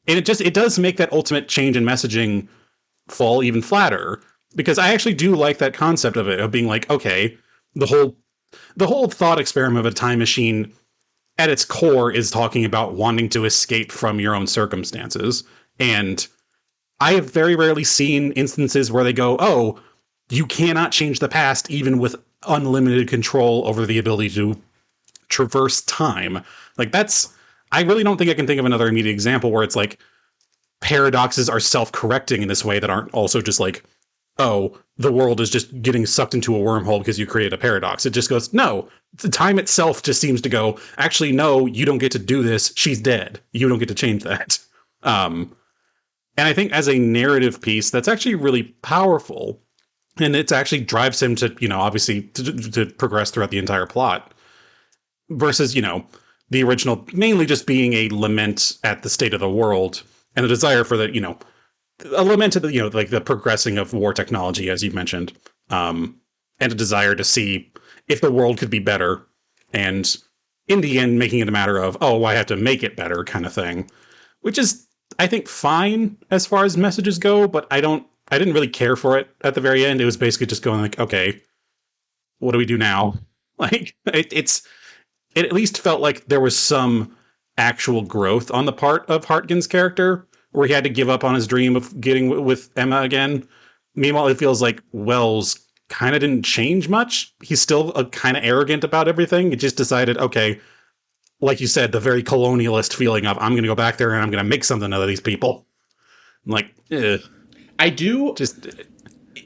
it does make that ultimate change in messaging fall even flatter, because I actually do like that concept of it, of being like, okay, the whole thought experiment of a time machine at its core is talking about wanting to escape from your own circumstances. And I have very rarely seen instances where they go, oh, you cannot change the past even with unlimited control over the ability to traverse time. Like, I really don't think I can think of another immediate example where it's like paradoxes are self-correcting in this way that aren't also just like, oh, the world is just getting sucked into a wormhole because you created a paradox. It just goes, no, the time itself just seems to go, actually, no, you don't get to do this. She's dead. You don't get to change that. And I think as a narrative piece, that's actually really powerful. And it actually drives him to, obviously to progress throughout the entire plot. Versus, the original mainly just being a lament at the state of the world and a desire for the, a lament to the, like the progressing of war technology, as you mentioned, and a desire to see if the world could be better. And in the end, making it a matter of, oh, I have to make it better kind of thing, which is, I think, fine as far as messages go, but I didn't really care for it at the very end. It was basically just going like, okay, what do we do now? Like, it at least felt like there was some actual growth on the part of Hartgen's character, where he had to give up on his dream of getting with Emma again. Meanwhile, it feels like Wells kind of didn't change much. He's still kind of arrogant about everything. He just decided, okay, like you said, the very colonialist feeling of, I'm going to go back there and I'm going to make something out of these people. I'm like, I do. Just, and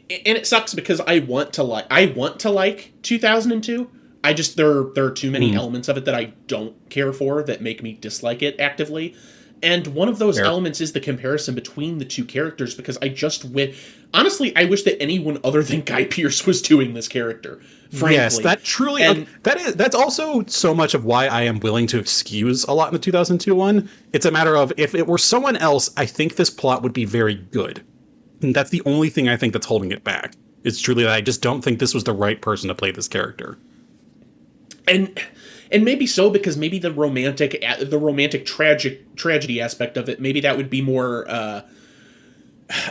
it sucks because I want to like 2002. I just, there are too many elements of it that I don't care for that make me dislike it actively. And one of those elements is the comparison between the two characters, because honestly, I wish that anyone other than Guy Pearce was doing this character, frankly. Yes, that truly, that's also so much of why I am willing to excuse a lot in the 2002 one. It's a matter of, if it were someone else, I think this plot would be very good. And that's the only thing I think that's holding it back. It's truly that I just don't think this was the right person to play this character. And maybe so, because maybe the romantic tragedy aspect of it, maybe that would be more,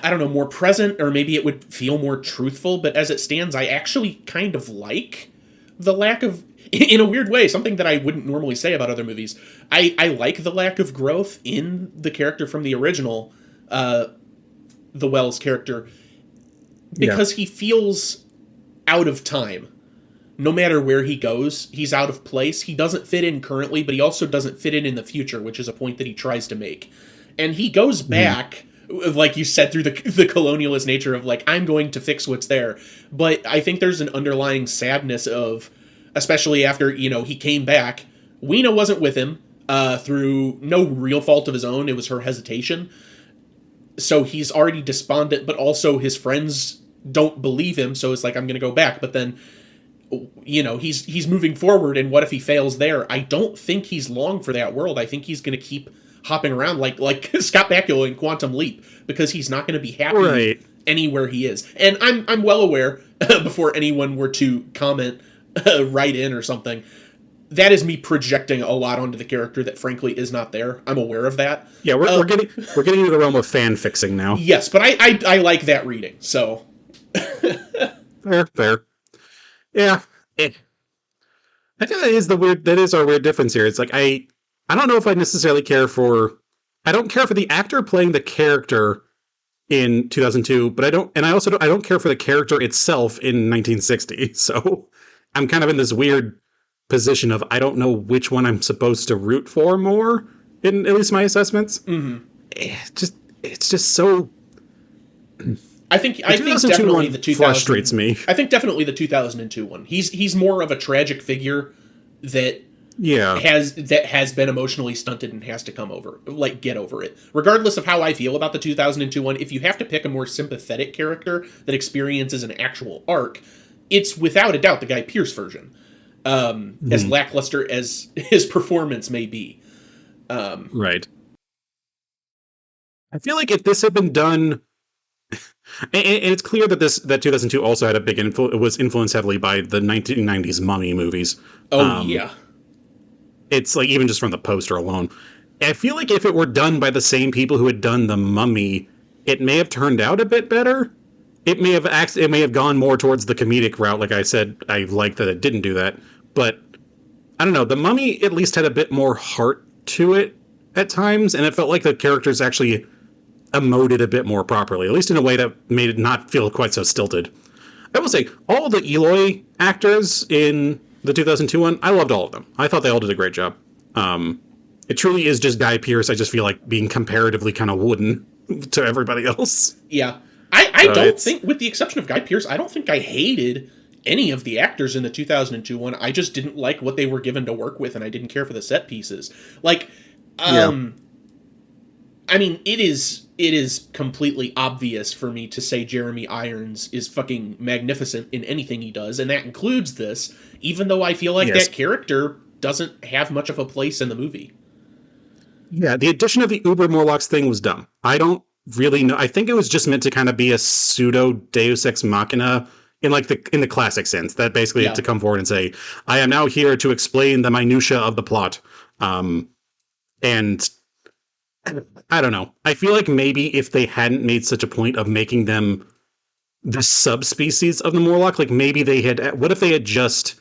more present, or maybe it would feel more truthful. But as it stands, I actually kind of like the lack of, in a weird way, something that I wouldn't normally say about other movies. I like the lack of growth in the character from the original, the Wells character, because he feels out of time. No matter where he goes, he's out of place. He doesn't fit in currently, but he also doesn't fit in the future, which is a point that he tries to make. And he goes back, like you said, through the colonialist nature of, like, I'm going to fix what's there. But I think there's an underlying sadness of, especially after, he came back, Weena wasn't with him through no real fault of his own. It was her hesitation. So he's already despondent, but also his friends don't believe him. So it's like, I'm going to go back. But then, he's moving forward, and what if he fails there? I don't think he's long for that world. I think he's going to keep hopping around like Scott Bakula in Quantum Leap, because he's not going to be happy anywhere he is. And I'm well aware, before anyone were to comment, write in or something, that is me projecting a lot onto the character that frankly is not there. I'm aware of that. Yeah, we're getting into the realm of fan fixing now. Yes, but I like that reading. So fair. Yeah, I think that is our weird difference here. It's like, I don't know if I necessarily I don't care for the actor playing the character in 2002, but I don't care for the character itself in 1960. So I'm kind of in this weird position of, I don't know which one I'm supposed to root for more, in at least my assessments. Mm-hmm. It's just so. I think definitely the 2000 frustrates me. I think definitely the 2002 one. He's more of a tragic figure that has been emotionally stunted and has to get over it. Regardless of how I feel about the 2002 one, if you have to pick a more sympathetic character that experiences an actual arc, it's without a doubt the Guy Pearce version. As lackluster as his performance may be. Right. I feel like if this had been done. And it's clear that that 2002 also had a big was influenced heavily by the 1990s Mummy movies. Oh, yeah. It's like, even just from the poster alone. I feel like if it were done by the same people who had done the Mummy, it may have turned out a bit better. It may have gone more towards the comedic route. Like I said, I like that it didn't do that. But I don't know. The Mummy at least had a bit more heart to it at times, and it felt like the characters actually emoted a bit more properly, at least in a way that made it not feel quite so stilted. I will say, all the Eloy actors in the 2002 one, I loved all of them. I thought they all did a great job. It truly is just Guy Pearce, I just feel like, being comparatively kind of wooden to everybody else. Yeah. I don't think, with the exception of Guy Pearce, I don't think I hated any of the actors in the 2002 one. I just didn't like what they were given to work with, and I didn't care for the set pieces. I mean, it is completely obvious for me to say Jeremy Irons is fucking magnificent in anything he does, and that includes this, even though I feel like that character doesn't have much of a place in the movie. Yeah, the addition of the Uber-Morlocks thing was dumb. I don't really know. I think it was just meant to kind of be a pseudo Deus Ex Machina in the classic sense, that basically Yeah. to come forward and say, I am now here to explain the minutia of the plot. And I don't know. I feel like maybe if they hadn't made such a point of making them the subspecies of the Morlock, like maybe they had, what if they had just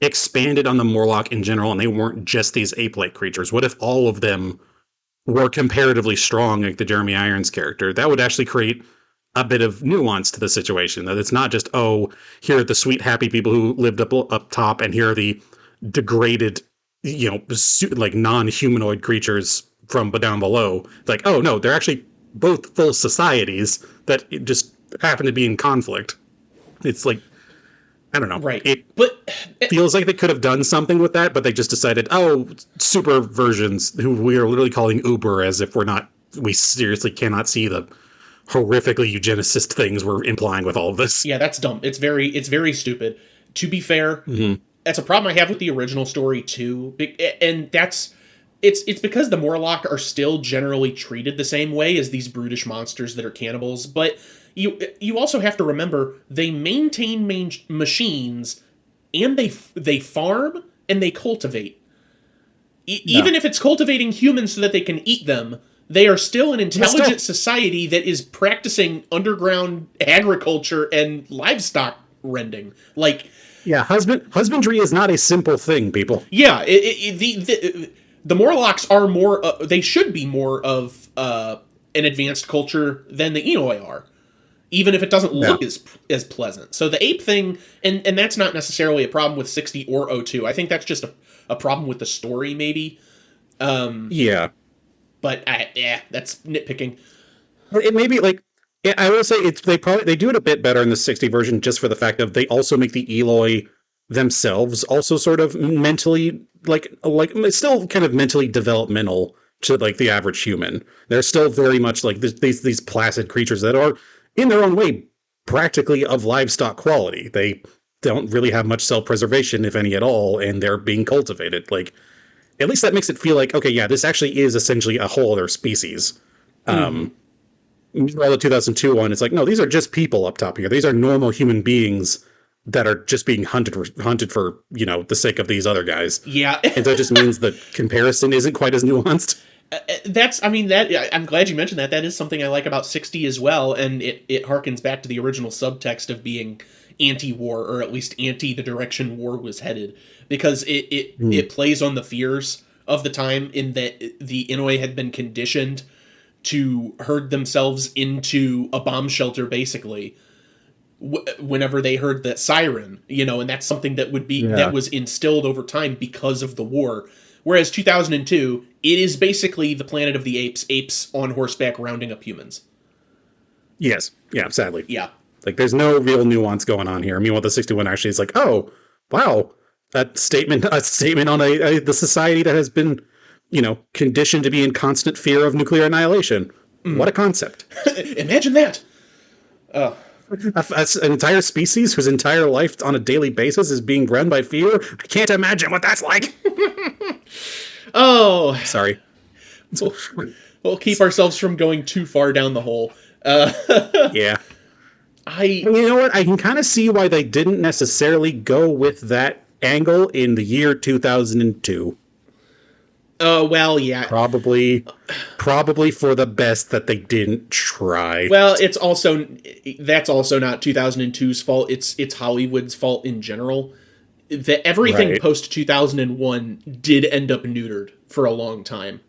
expanded on the Morlock in general and they weren't just these ape-like creatures? What if all of them were comparatively strong, like the Jeremy Irons character? That would actually create a bit of nuance to the situation, that it's not just, oh, here are the sweet, happy people who lived up top, and here are the degraded, like non-humanoid creatures from down below. It's like, oh no, they're actually both full societies that just happen to be in conflict. It's like, I don't know. Right. But it feels like they could have done something with that, but they just decided, oh, super versions who we are literally calling Uber, as if we seriously cannot see the horrifically eugenicist things we're implying with all of this. Yeah, that's dumb. It's very stupid. To be fair, that's a problem I have with the original story too. And it's because the Morlock are still generally treated the same way as these brutish monsters that are cannibals, but you also have to remember they maintain machines, and they farm and they cultivate. Even if it's cultivating humans so that they can eat them, they are still an intelligent society that is practicing underground agriculture and livestock rending. Like, yeah, husbandry is not a simple thing, people. Yeah, the Morlocks are more. They should be more of an advanced culture than the Enoi are, even if it doesn't look as pleasant. So the ape thing, and that's not necessarily a problem with 60 or O2. I think that's just a problem with the story, maybe. Yeah. But that's nitpicking. It may be like, I will say they do it a bit better in the 60 version, just for the fact of they also make the Eloi themselves also sort of mentally like it's still kind of mentally developmental to like the average human. They're still very much like these placid creatures that are in their own way practically of livestock quality. They don't really have much self-preservation, if any at all, and they're being cultivated. Like, at least that makes it feel like, okay, yeah, this actually is essentially a whole other species. Meanwhile, the 2002 one, it's like, no, these are just people up top here. These are normal human beings that are just being hunted for, the sake of these other guys. Yeah. And that just means the comparison isn't quite as nuanced. I'm glad you mentioned that. That is something I like about 60 as well, and it harkens back to the original subtext of being anti-war, or at least anti the direction war was headed, because it plays on the fears of the time, in that the Inoi had been conditioned to herd themselves into a bomb shelter, basically, whenever they heard that siren, and that's something that that was instilled over time because of the war. Whereas 2002, it is basically the Planet of the Apes on horseback rounding up humans. Yes. Yeah, sadly. Yeah. Like, there's no real nuance going on here. Meanwhile, the 61 actually is like, oh, wow, a statement on the society that has been, conditioned to be in constant fear of nuclear annihilation. What a concept. Imagine that. An entire species whose entire life on a daily basis is being run by fear. I can't imagine what that's like. Oh. Sorry. We'll keep ourselves from going too far down the hole. Yeah. You know what? I can kind of see why they didn't necessarily go with that angle in the year 2002. Well, yeah. Probably for the best that they didn't try. Well, that's also not 2002's fault. It's Hollywood's fault in general. That everything post 2001 did end up neutered for a long time.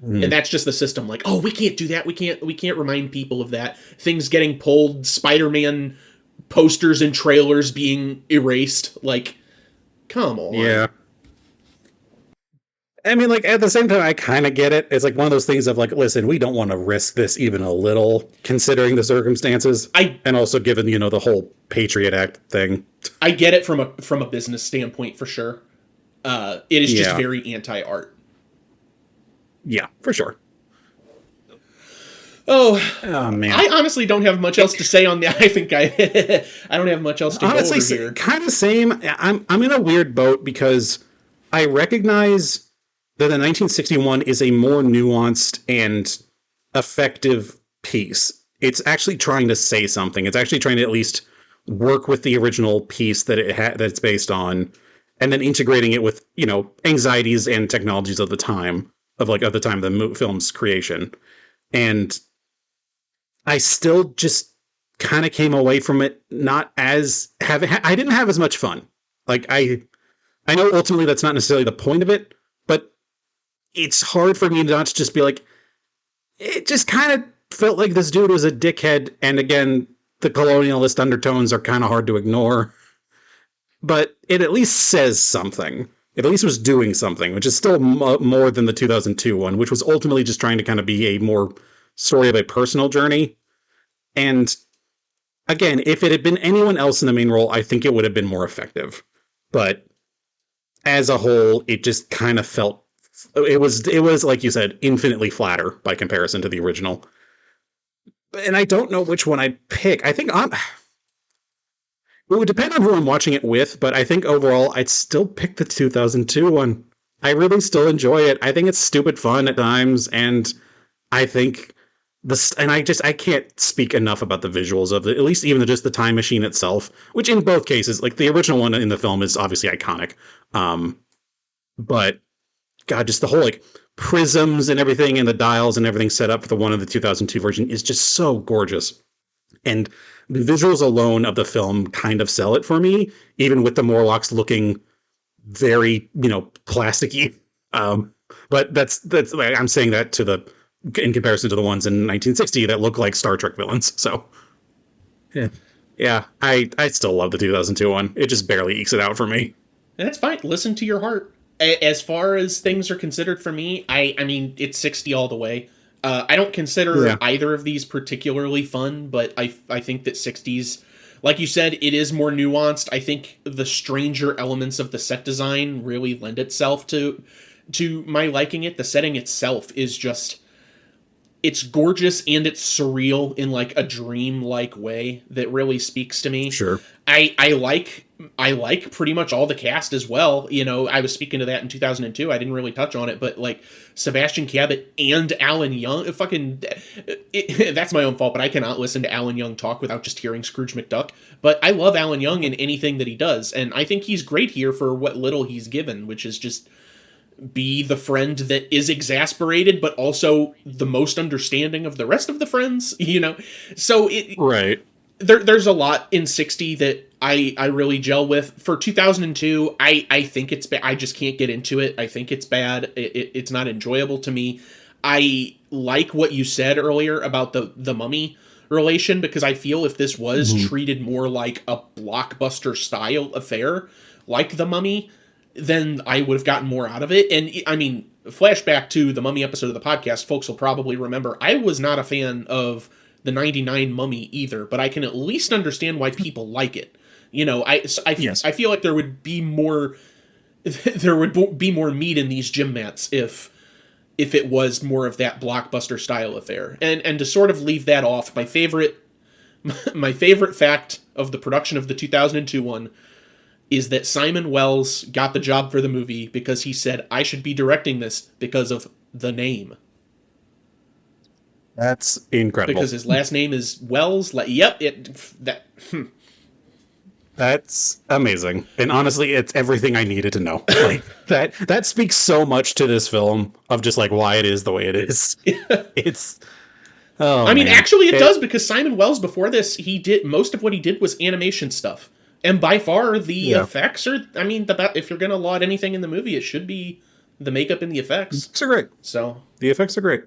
And that's just the system. Like, oh, we can't do that. We can't remind people of that. Things getting pulled, Spider-Man posters and trailers being erased. Like, come on. Yeah. I mean, like, at the same time, I kind of get it. It's like one of those things of like, listen, we don't want to risk this even a little, considering the circumstances. And also given, the whole Patriot Act thing. I get it from a business standpoint, for sure. It is just very anti-art. Yeah, for sure. Oh man! I honestly don't have much else to say on the. I think I don't have much else to go over here. Kind of same. I'm in a weird boat because I recognize that the 1961 is a more nuanced and effective piece. It's actually trying to say something. It's actually trying to at least work with the original piece that that it's based on, and then integrating it with, you know, anxieties and technologies of the time of the time of the film's creation. And I still just kind of came away from it not as having. I didn't have as much fun. Like I know ultimately that's not necessarily the point of it, but it's hard for me not to just be like, it just kind of felt like this dude was a dickhead. And again, the colonialist undertones are kind of hard to ignore, but it at least says something. It at least was doing something, which is still more than the 2002 one, which was ultimately just trying to kind of be a more story of a personal journey. And again, if it had been anyone else in the main role, I think it would have been more effective. But as a whole, it just kind of felt it was like you said, infinitely flatter by comparison to the original. And I don't know which one I'd pick. I think it would depend on who I'm watching it with, but I think overall I'd still pick the 2002 one. I really still enjoy it. I think it's stupid fun at times, and I think I can't speak enough about the visuals of it, at least even just the time machine itself, which in both cases, like the original one in the film is obviously iconic. But God, just the whole like prisms and everything and the dials and everything set up for the one of the 2002 version is just so gorgeous. And the visuals alone of the film kind of sell it for me, even with the Morlocks looking very, you know, plasticky. But that's I'm saying that in comparison to the ones in 1960 that look like Star Trek villains. So yeah, I still love the 2002 one. It just barely ekes it out for me. And that's fine. Listen to your heart. As far as things are considered for me, I mean, it's 60 all the way. I don't consider either of these particularly fun, but I think that 60s, like you said, it is more nuanced. I think the stranger elements of the set design really lend itself to my liking it. The setting itself is just, it's gorgeous and it's surreal in like a dream-like way that really speaks to me. Sure. I like pretty much all the cast as well. You know, I was speaking to that in 2002. I didn't really touch on it, but like Sebastian Cabot and Alan Young, that's my own fault, but I cannot listen to Alan Young talk without just hearing Scrooge McDuck. But I love Alan Young in anything that he does, and I think he's great here for what little he's given, which is just be the friend that is exasperated, but also the most understanding of the rest of the friends, you know? So right. There's a lot in 60 that I really gel with. For 2002, I think it's bad. I just can't get into it. I think it's bad. It's not enjoyable to me. I like what you said earlier about the Mummy relation, because I feel if this was treated more like a blockbuster style affair, like the Mummy, then I would have gotten more out of it. And I mean, flashback to the Mummy episode of the podcast, folks will probably remember I was not a fan of the 99 Mummy either, but I can at least understand why people like it. You know, I feel like there would be more meat in these gym mats if it was more of that blockbuster style affair. And to sort of leave that off, my favorite fact of the production of the 2002 one is that Simon Wells got the job for the movie because he said, I should be directing this because of the name. That's incredible. Because his last name is Wells. That's amazing. And honestly, it's everything I needed to know. Like that speaks so much to this film of just like why it is the way it is. It's I mean, actually it does, because Simon Wells before this, he did most of what he did was animation stuff. And by far the effects are, I mean, if you're going to laud anything in the movie, it should be the makeup and the effects. It's great. So the effects are great.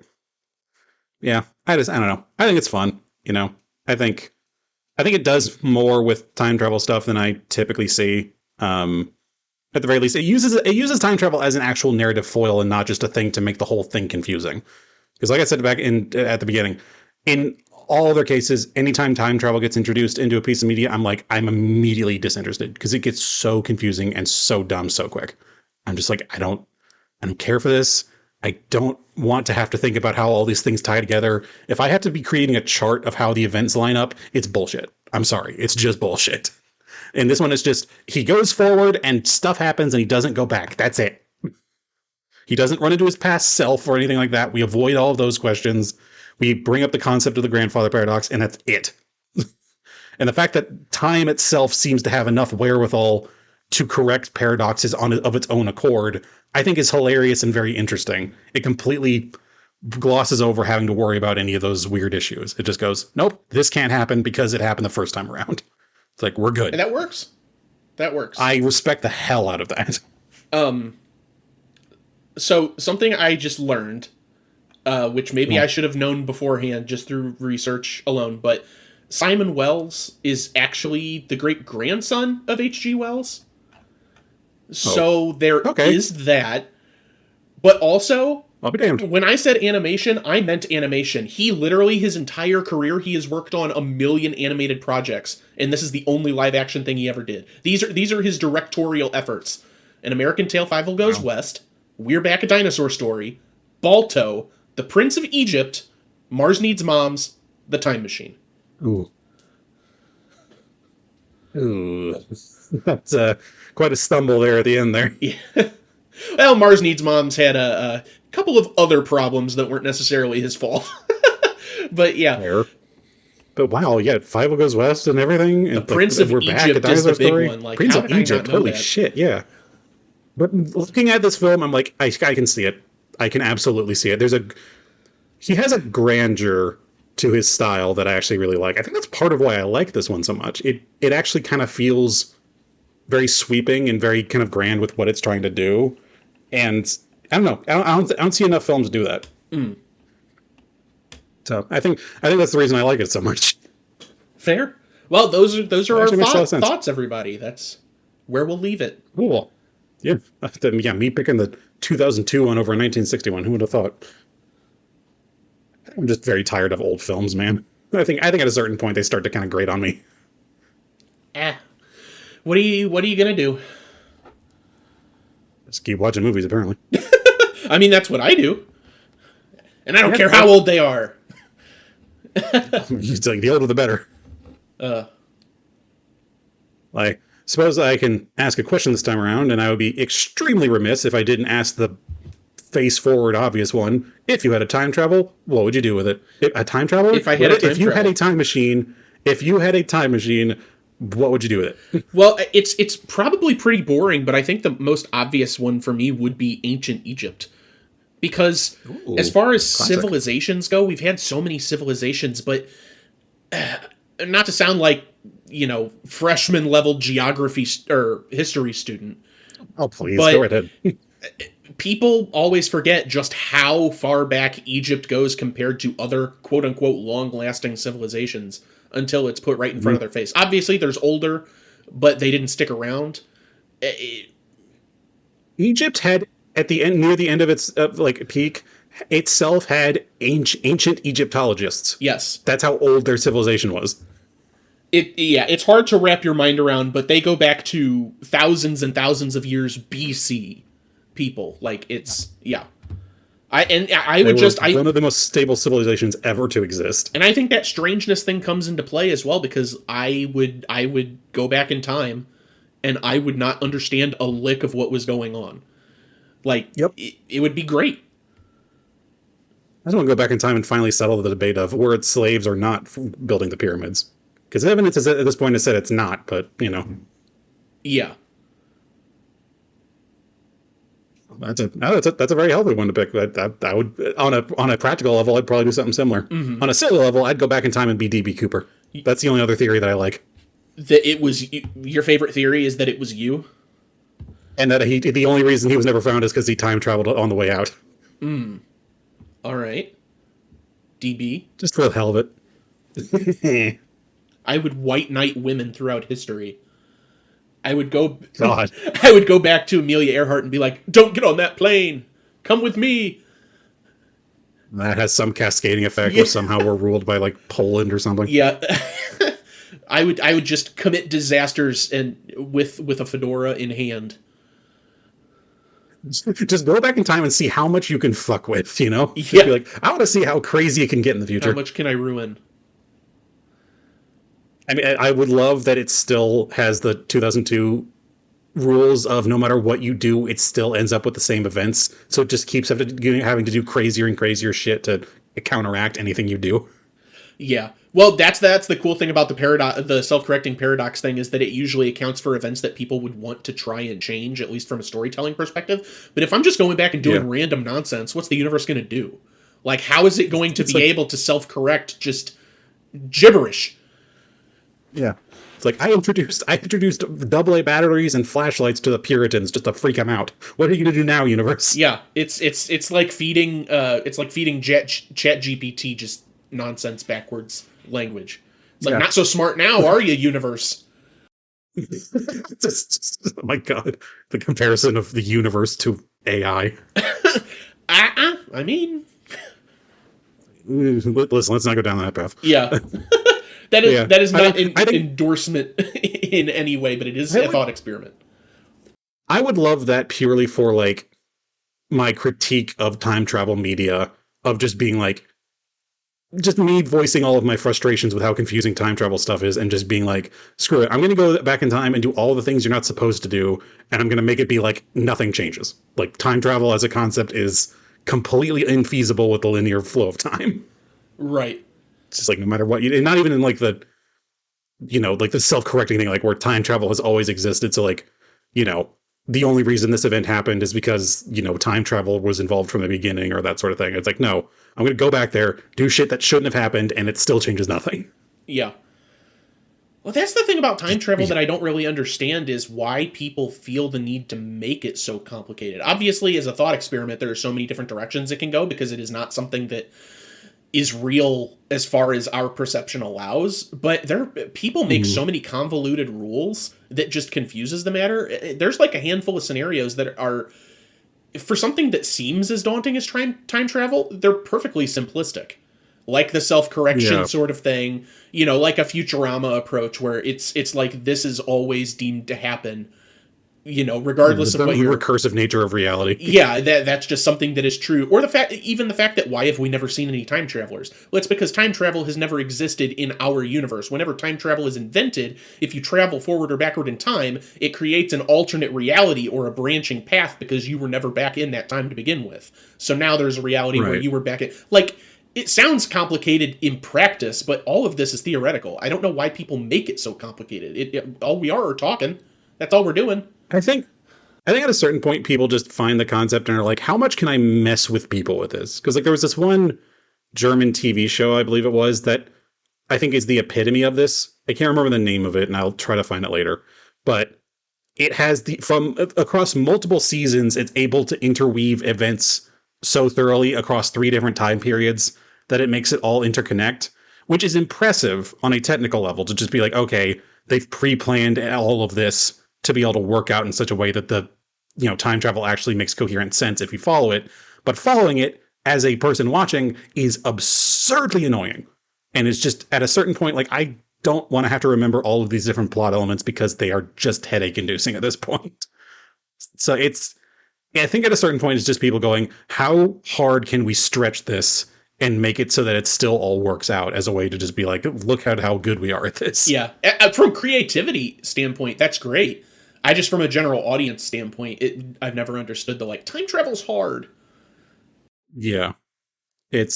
Yeah, I don't know. I think it's fun. You know, I think it does more with time travel stuff than I typically see. At the very least, it uses time travel as an actual narrative foil and not just a thing to make the whole thing confusing. Because, like I said at the beginning, in all other cases, anytime time travel gets introduced into a piece of media, I'm immediately disinterested because it gets so confusing and so dumb so quick. I'm just like, I don't care for this. I don't want to have to think about how all these things tie together. If I have to be creating a chart of how the events line up, it's bullshit. I'm sorry. It's just bullshit. And this one is just, he goes forward and stuff happens and he doesn't go back. That's it. He doesn't run into his past self or anything like that. We avoid all of those questions. We bring up the concept of the grandfather paradox, and that's it. And the fact that time itself seems to have enough wherewithal to correct paradoxes of its own accord, I think is hilarious and very interesting. It completely glosses over having to worry about any of those weird issues. It just goes, nope, this can't happen because it happened the first time around. It's like, we're good. And that works. That works. I respect the hell out of that. So something I just learned, which maybe I should have known beforehand just through research alone, but Simon Wells is actually the great-grandson of H.G. Wells. So there is that. But also, I'll be damned. When I said animation, I meant animation. He literally, his entire career, he has worked on 1 million animated projects, and this is the only live-action thing he ever did. These are his directorial efforts. An American Tail, Five Goes West, We're Back, A Dinosaur Story, Balto, The Prince of Egypt, Mars Needs Moms, The Time Machine. Ooh. That's quite a stumble there at the end there. Yeah. Well, Mars Needs Moms had a couple of other problems that weren't necessarily his fault. But yeah. Fair. But wow, yeah, Five Goes West and everything. The Prince of Egypt is the big one. Like, Prince how of did I Egypt, not know holy that? shit, yeah. But looking at this film, I'm like, I can see it. I can absolutely see it. He has a grandeur to his style that I actually really like. I think that's part of why I like this one so much. It actually kind of feels very sweeping and very kind of grand with what it's trying to do. And I don't know. I don't see enough films do that. So I think that's the reason I like it so much. Fair. Well, those are our sense. thoughts, everybody. That's where we'll leave it. Cool. Yeah. Yeah. Me picking the 2002 one over a 1961. Who would have thought? I'm just very tired of old films, man. I think at a certain point they start to kind of grate on me. What are you gonna do? Just keep watching movies, apparently. I mean, that's what I do, and I don't care how old they are. It's like the older the better. I suppose I can ask a question this time around, and I would be extremely remiss if I didn't ask the face-forward obvious one. If you had a time travel, what would you do with it? A time travel? If you had a time machine, what would you do with it? Well, it's probably pretty boring, but I think the most obvious one for me would be ancient Egypt. Because as far as civilizations go, we've had so many civilizations, but not to sound like, freshman level geography or history student. Oh, please, go right ahead. People always forget just how far back Egypt goes compared to other quote unquote long lasting civilizations until it's put right in front of their face. Obviously, there's older, but they didn't stick around. Egypt had, at the end, near the end of its peak, itself had ancient Egyptologists. Yes. That's how old their civilization was. It's hard to wrap your mind around, but they go back to thousands and thousands of years BC people. Like, it's, yeah. One of the most stable civilizations ever to exist. And I think that strangeness thing comes into play as well, because I would go back in time and I would not understand a lick of what was going on. Like, it would be great. I just want to go back in time and finally settle the debate of were it slaves or not building the pyramids. Because evidence is at this point has said it's not, but, Yeah. That's a very healthy one to pick. I would on a practical level, I'd probably do something similar. Mm-hmm. On a cellular level, I'd go back in time and be DB Cooper. That's the only other theory that I like. That it was your favorite theory is that it was you, and that the only reason he was never found is because he time traveled on the way out. All right, DB. Just for the hell of it. I would white knight women throughout history. I would go back to Amelia Earhart and be like, "Don't get on that plane. Come with me." That has some cascading effect where somehow we're ruled by like Poland or something. Yeah. I would just commit disasters and with a fedora in hand. Just go back in time and see how much you can fuck with, Yeah. Be like, I want to see how crazy it can get in the future. How much can I ruin? I mean, I would love that it still has the 2002 rules of no matter what you do, it still ends up with the same events. So it just keeps having to do crazier and crazier shit to counteract anything you do. Yeah. Well, that's the cool thing about the self-correcting paradox thing is that it usually accounts for events that people would want to try and change, at least from a storytelling perspective. But if I'm just going back and doing random nonsense, what's the universe going to do? Like, how is it going to be able to self-correct just gibberish? Yeah. It's like I introduced AA batteries and flashlights to the Puritans just to freak them out. What are you going to do now, universe? Yeah, it's like feeding Chat GPT just nonsense backwards language. It's like, not so smart now, are you, universe? Oh my god, the comparison of the universe to AI. I mean, listen, let's not go down that path. Yeah. That is not an endorsement in any way, but it is a thought experiment. I would love that purely for like my critique of time travel media, of just being like, just me voicing all of my frustrations with how confusing time travel stuff is, and just being like, screw it, I'm going to go back in time and do all the things you're not supposed to do, and I'm going to make it be like nothing changes. Like, time travel as a concept is completely infeasible with the linear flow of time. Right. It's just like, no matter what, and not even in like the, like the self-correcting thing, like where time travel has always existed. So like, the only reason this event happened is because, time travel was involved from the beginning, or that sort of thing. It's like, no, I'm going to go back there, do shit that shouldn't have happened, and it still changes nothing. Yeah. Well, that's the thing about time travel that I don't really understand, is why people feel the need to make it so complicated. Obviously, as a thought experiment, there are so many different directions it can go, because it is not something that is real as far as our perception allows, but people make so many convoluted rules that just confuses the matter. There's like a handful of scenarios that are, for something that seems as daunting as time travel, they're perfectly simplistic. Like the self-correction sort of thing, like a Futurama approach where it's like, this is always deemed to happen, regardless of what your recursive nature of reality. Yeah, that's just something that is true. Or the fact that why have we never seen any time travelers? Well, it's because time travel has never existed in our universe. Whenever time travel is invented, if you travel forward or backward in time, it creates an alternate reality or a branching path because you were never back in that time to begin with. So now there's a reality where you were back in. Like, it sounds complicated in practice, but all of this is theoretical. I don't know why people make it so complicated. All we are talking. That's all we're doing. I think at a certain point, people just find the concept and are like, how much can I mess with people with this? Because like there was this one German TV show, I believe it was, that I think is the epitome of this. I can't remember the name of it, and I'll try to find it later. But it has from across multiple seasons, it's able to interweave events so thoroughly across 3 different time periods that it makes it all interconnect, which is impressive on a technical level, to just be like, okay, they've pre-planned all of this to be able to work out in such a way that the, time travel actually makes coherent sense if you follow it. But following it as a person watching is absurdly annoying. And it's just at a certain point, like, I don't want to have to remember all of these different plot elements because they are just headache inducing at this point. So I think at a certain point, it's just people going, how hard can we stretch this and make it so that it still all works out, as a way to just be like, look at how good we are at this. Yeah. From creativity standpoint, that's great. I just, from a general audience standpoint, I've never understood the, like, time travel's hard. Yeah. I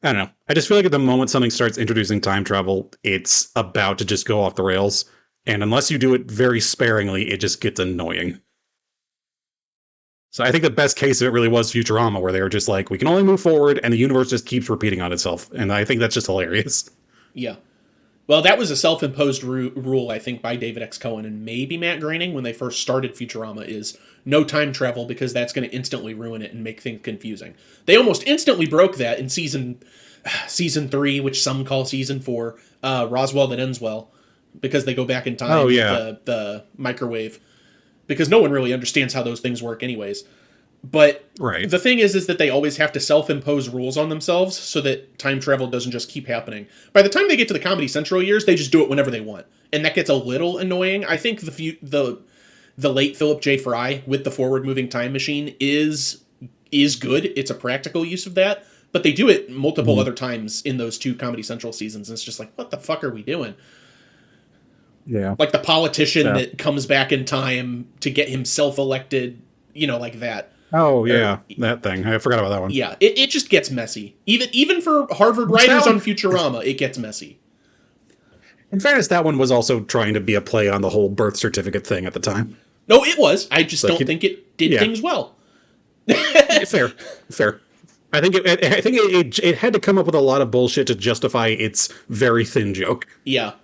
don't know. I just feel like at the moment something starts introducing time travel, it's about to just go off the rails. And unless you do it very sparingly, it just gets annoying. So I think the best case of it really was Futurama, where they were just like, we can only move forward, and the universe just keeps repeating on itself. And I think that's just hilarious. Yeah. Well, that was a self-imposed rule, I think, by David X. Cohen and maybe Matt Groening when they first started Futurama, is no time travel, because that's going to instantly ruin it and make things confusing. They almost instantly broke that in season 3, which some call season 4, Roswell That Ends Well, because they go back in time with the microwave. Because no one really understands how those things work anyways. But the thing is that they always have to self-impose rules on themselves so that time travel doesn't just keep happening. By the time they get to the Comedy Central years, they just do it whenever they want. And that gets a little annoying. I think the late Philip J. Fry with the forward-moving time machine is good. It's a practical use of that. But they do it multiple other times in those 2 Comedy Central seasons, and it's just like, what the fuck are we doing? Yeah. Like the politician that comes back in time to get himself elected, like that. Oh, yeah, that thing. I forgot about that one. Yeah, it just gets messy. Even for Harvard writers on Futurama, it gets messy. In fairness, that one was also trying to be a play on the whole birth certificate thing at the time. No, it was. I just don't think it did things well. Fair. I think it had to come up with a lot of bullshit to justify its very thin joke. Yeah.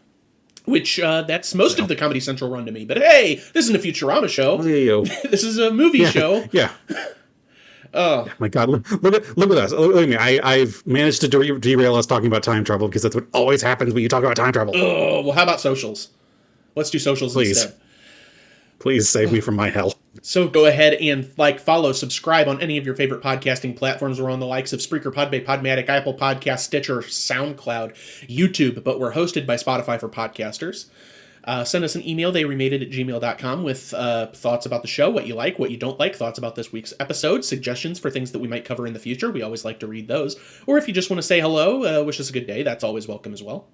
Which, that's most of the Comedy Central run to me. But hey, this isn't a Futurama show. This is a movie show. Yeah. Oh my God! Look at us. Look at me. I've managed to derail us talking about time travel because that's what always happens when you talk about time travel. Oh well, how about socials? Let's do socials instead. Please save me from my hell. So go ahead and follow, subscribe on any of your favorite podcasting platforms. We're on the likes of Spreaker, Podbay, Podmatic, Apple Podcast, Stitcher, SoundCloud, YouTube, but we're hosted by Spotify for podcasters. Send us an email, theyremadeit@gmail.com, with thoughts about the show, what you like, what you don't like, thoughts about this week's episode, suggestions for things that we might cover in the future. We always like to read those. Or if you just want to say hello, wish us a good day, that's always welcome as well.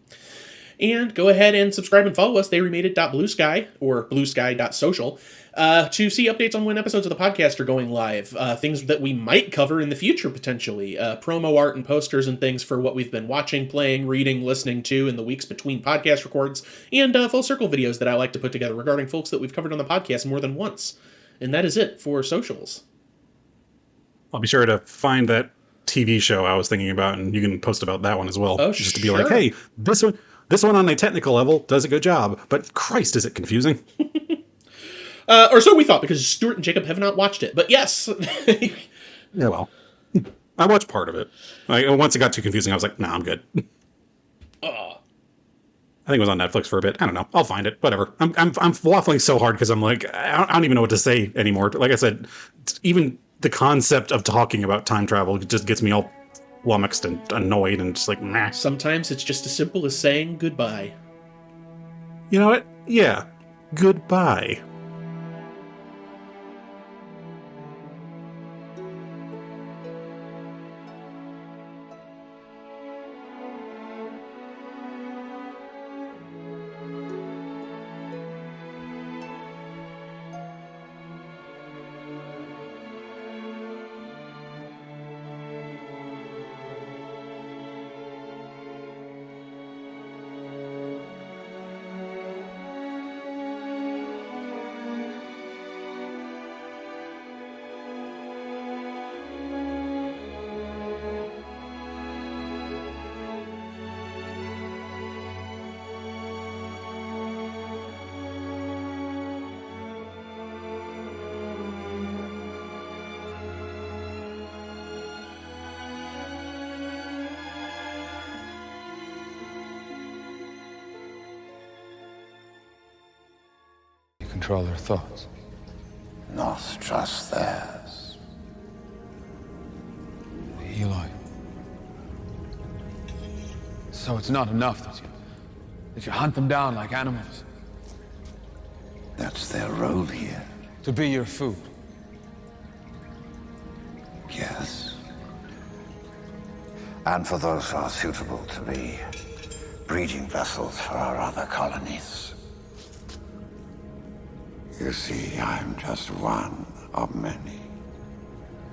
And go ahead and subscribe and follow us, theyremadeit.bluesky or bluesky.social, to see updates on when episodes of the podcast are going live, things that we might cover in the future, potentially, promo art and posters and things for what we've been watching, playing, reading, listening to in the weeks between podcast records, and full circle videos that I like to put together regarding folks that we've covered on the podcast more than once. And that is it for socials. I'll be sure to find that TV show I was thinking about, and you can post about that one as well. Oh, just to be like, hey, this one on a technical level does a good job, but Christ, is it confusing? Or so we thought, because Stuart and Jacob have not watched it. But yes. Yeah, well, I watched part of it. Once it got too confusing, I was like, nah, I'm good. I think it was on Netflix for a bit. I don't know. I'll find it. Whatever. I'm waffling so hard because I'm like, I don't even know what to say anymore. Like I said, even the concept of talking about time travel just gets me all flummoxed and annoyed and just like, meh. Sometimes it's just as simple as saying goodbye. You know what? Yeah. Goodbye. Control their thoughts. Not just theirs. Eli. So it's not enough that you hunt them down like animals. That's their role here. To be your food. Yes. And for those who are suitable to be breeding vessels for our other colonies. You see, I'm just one of many.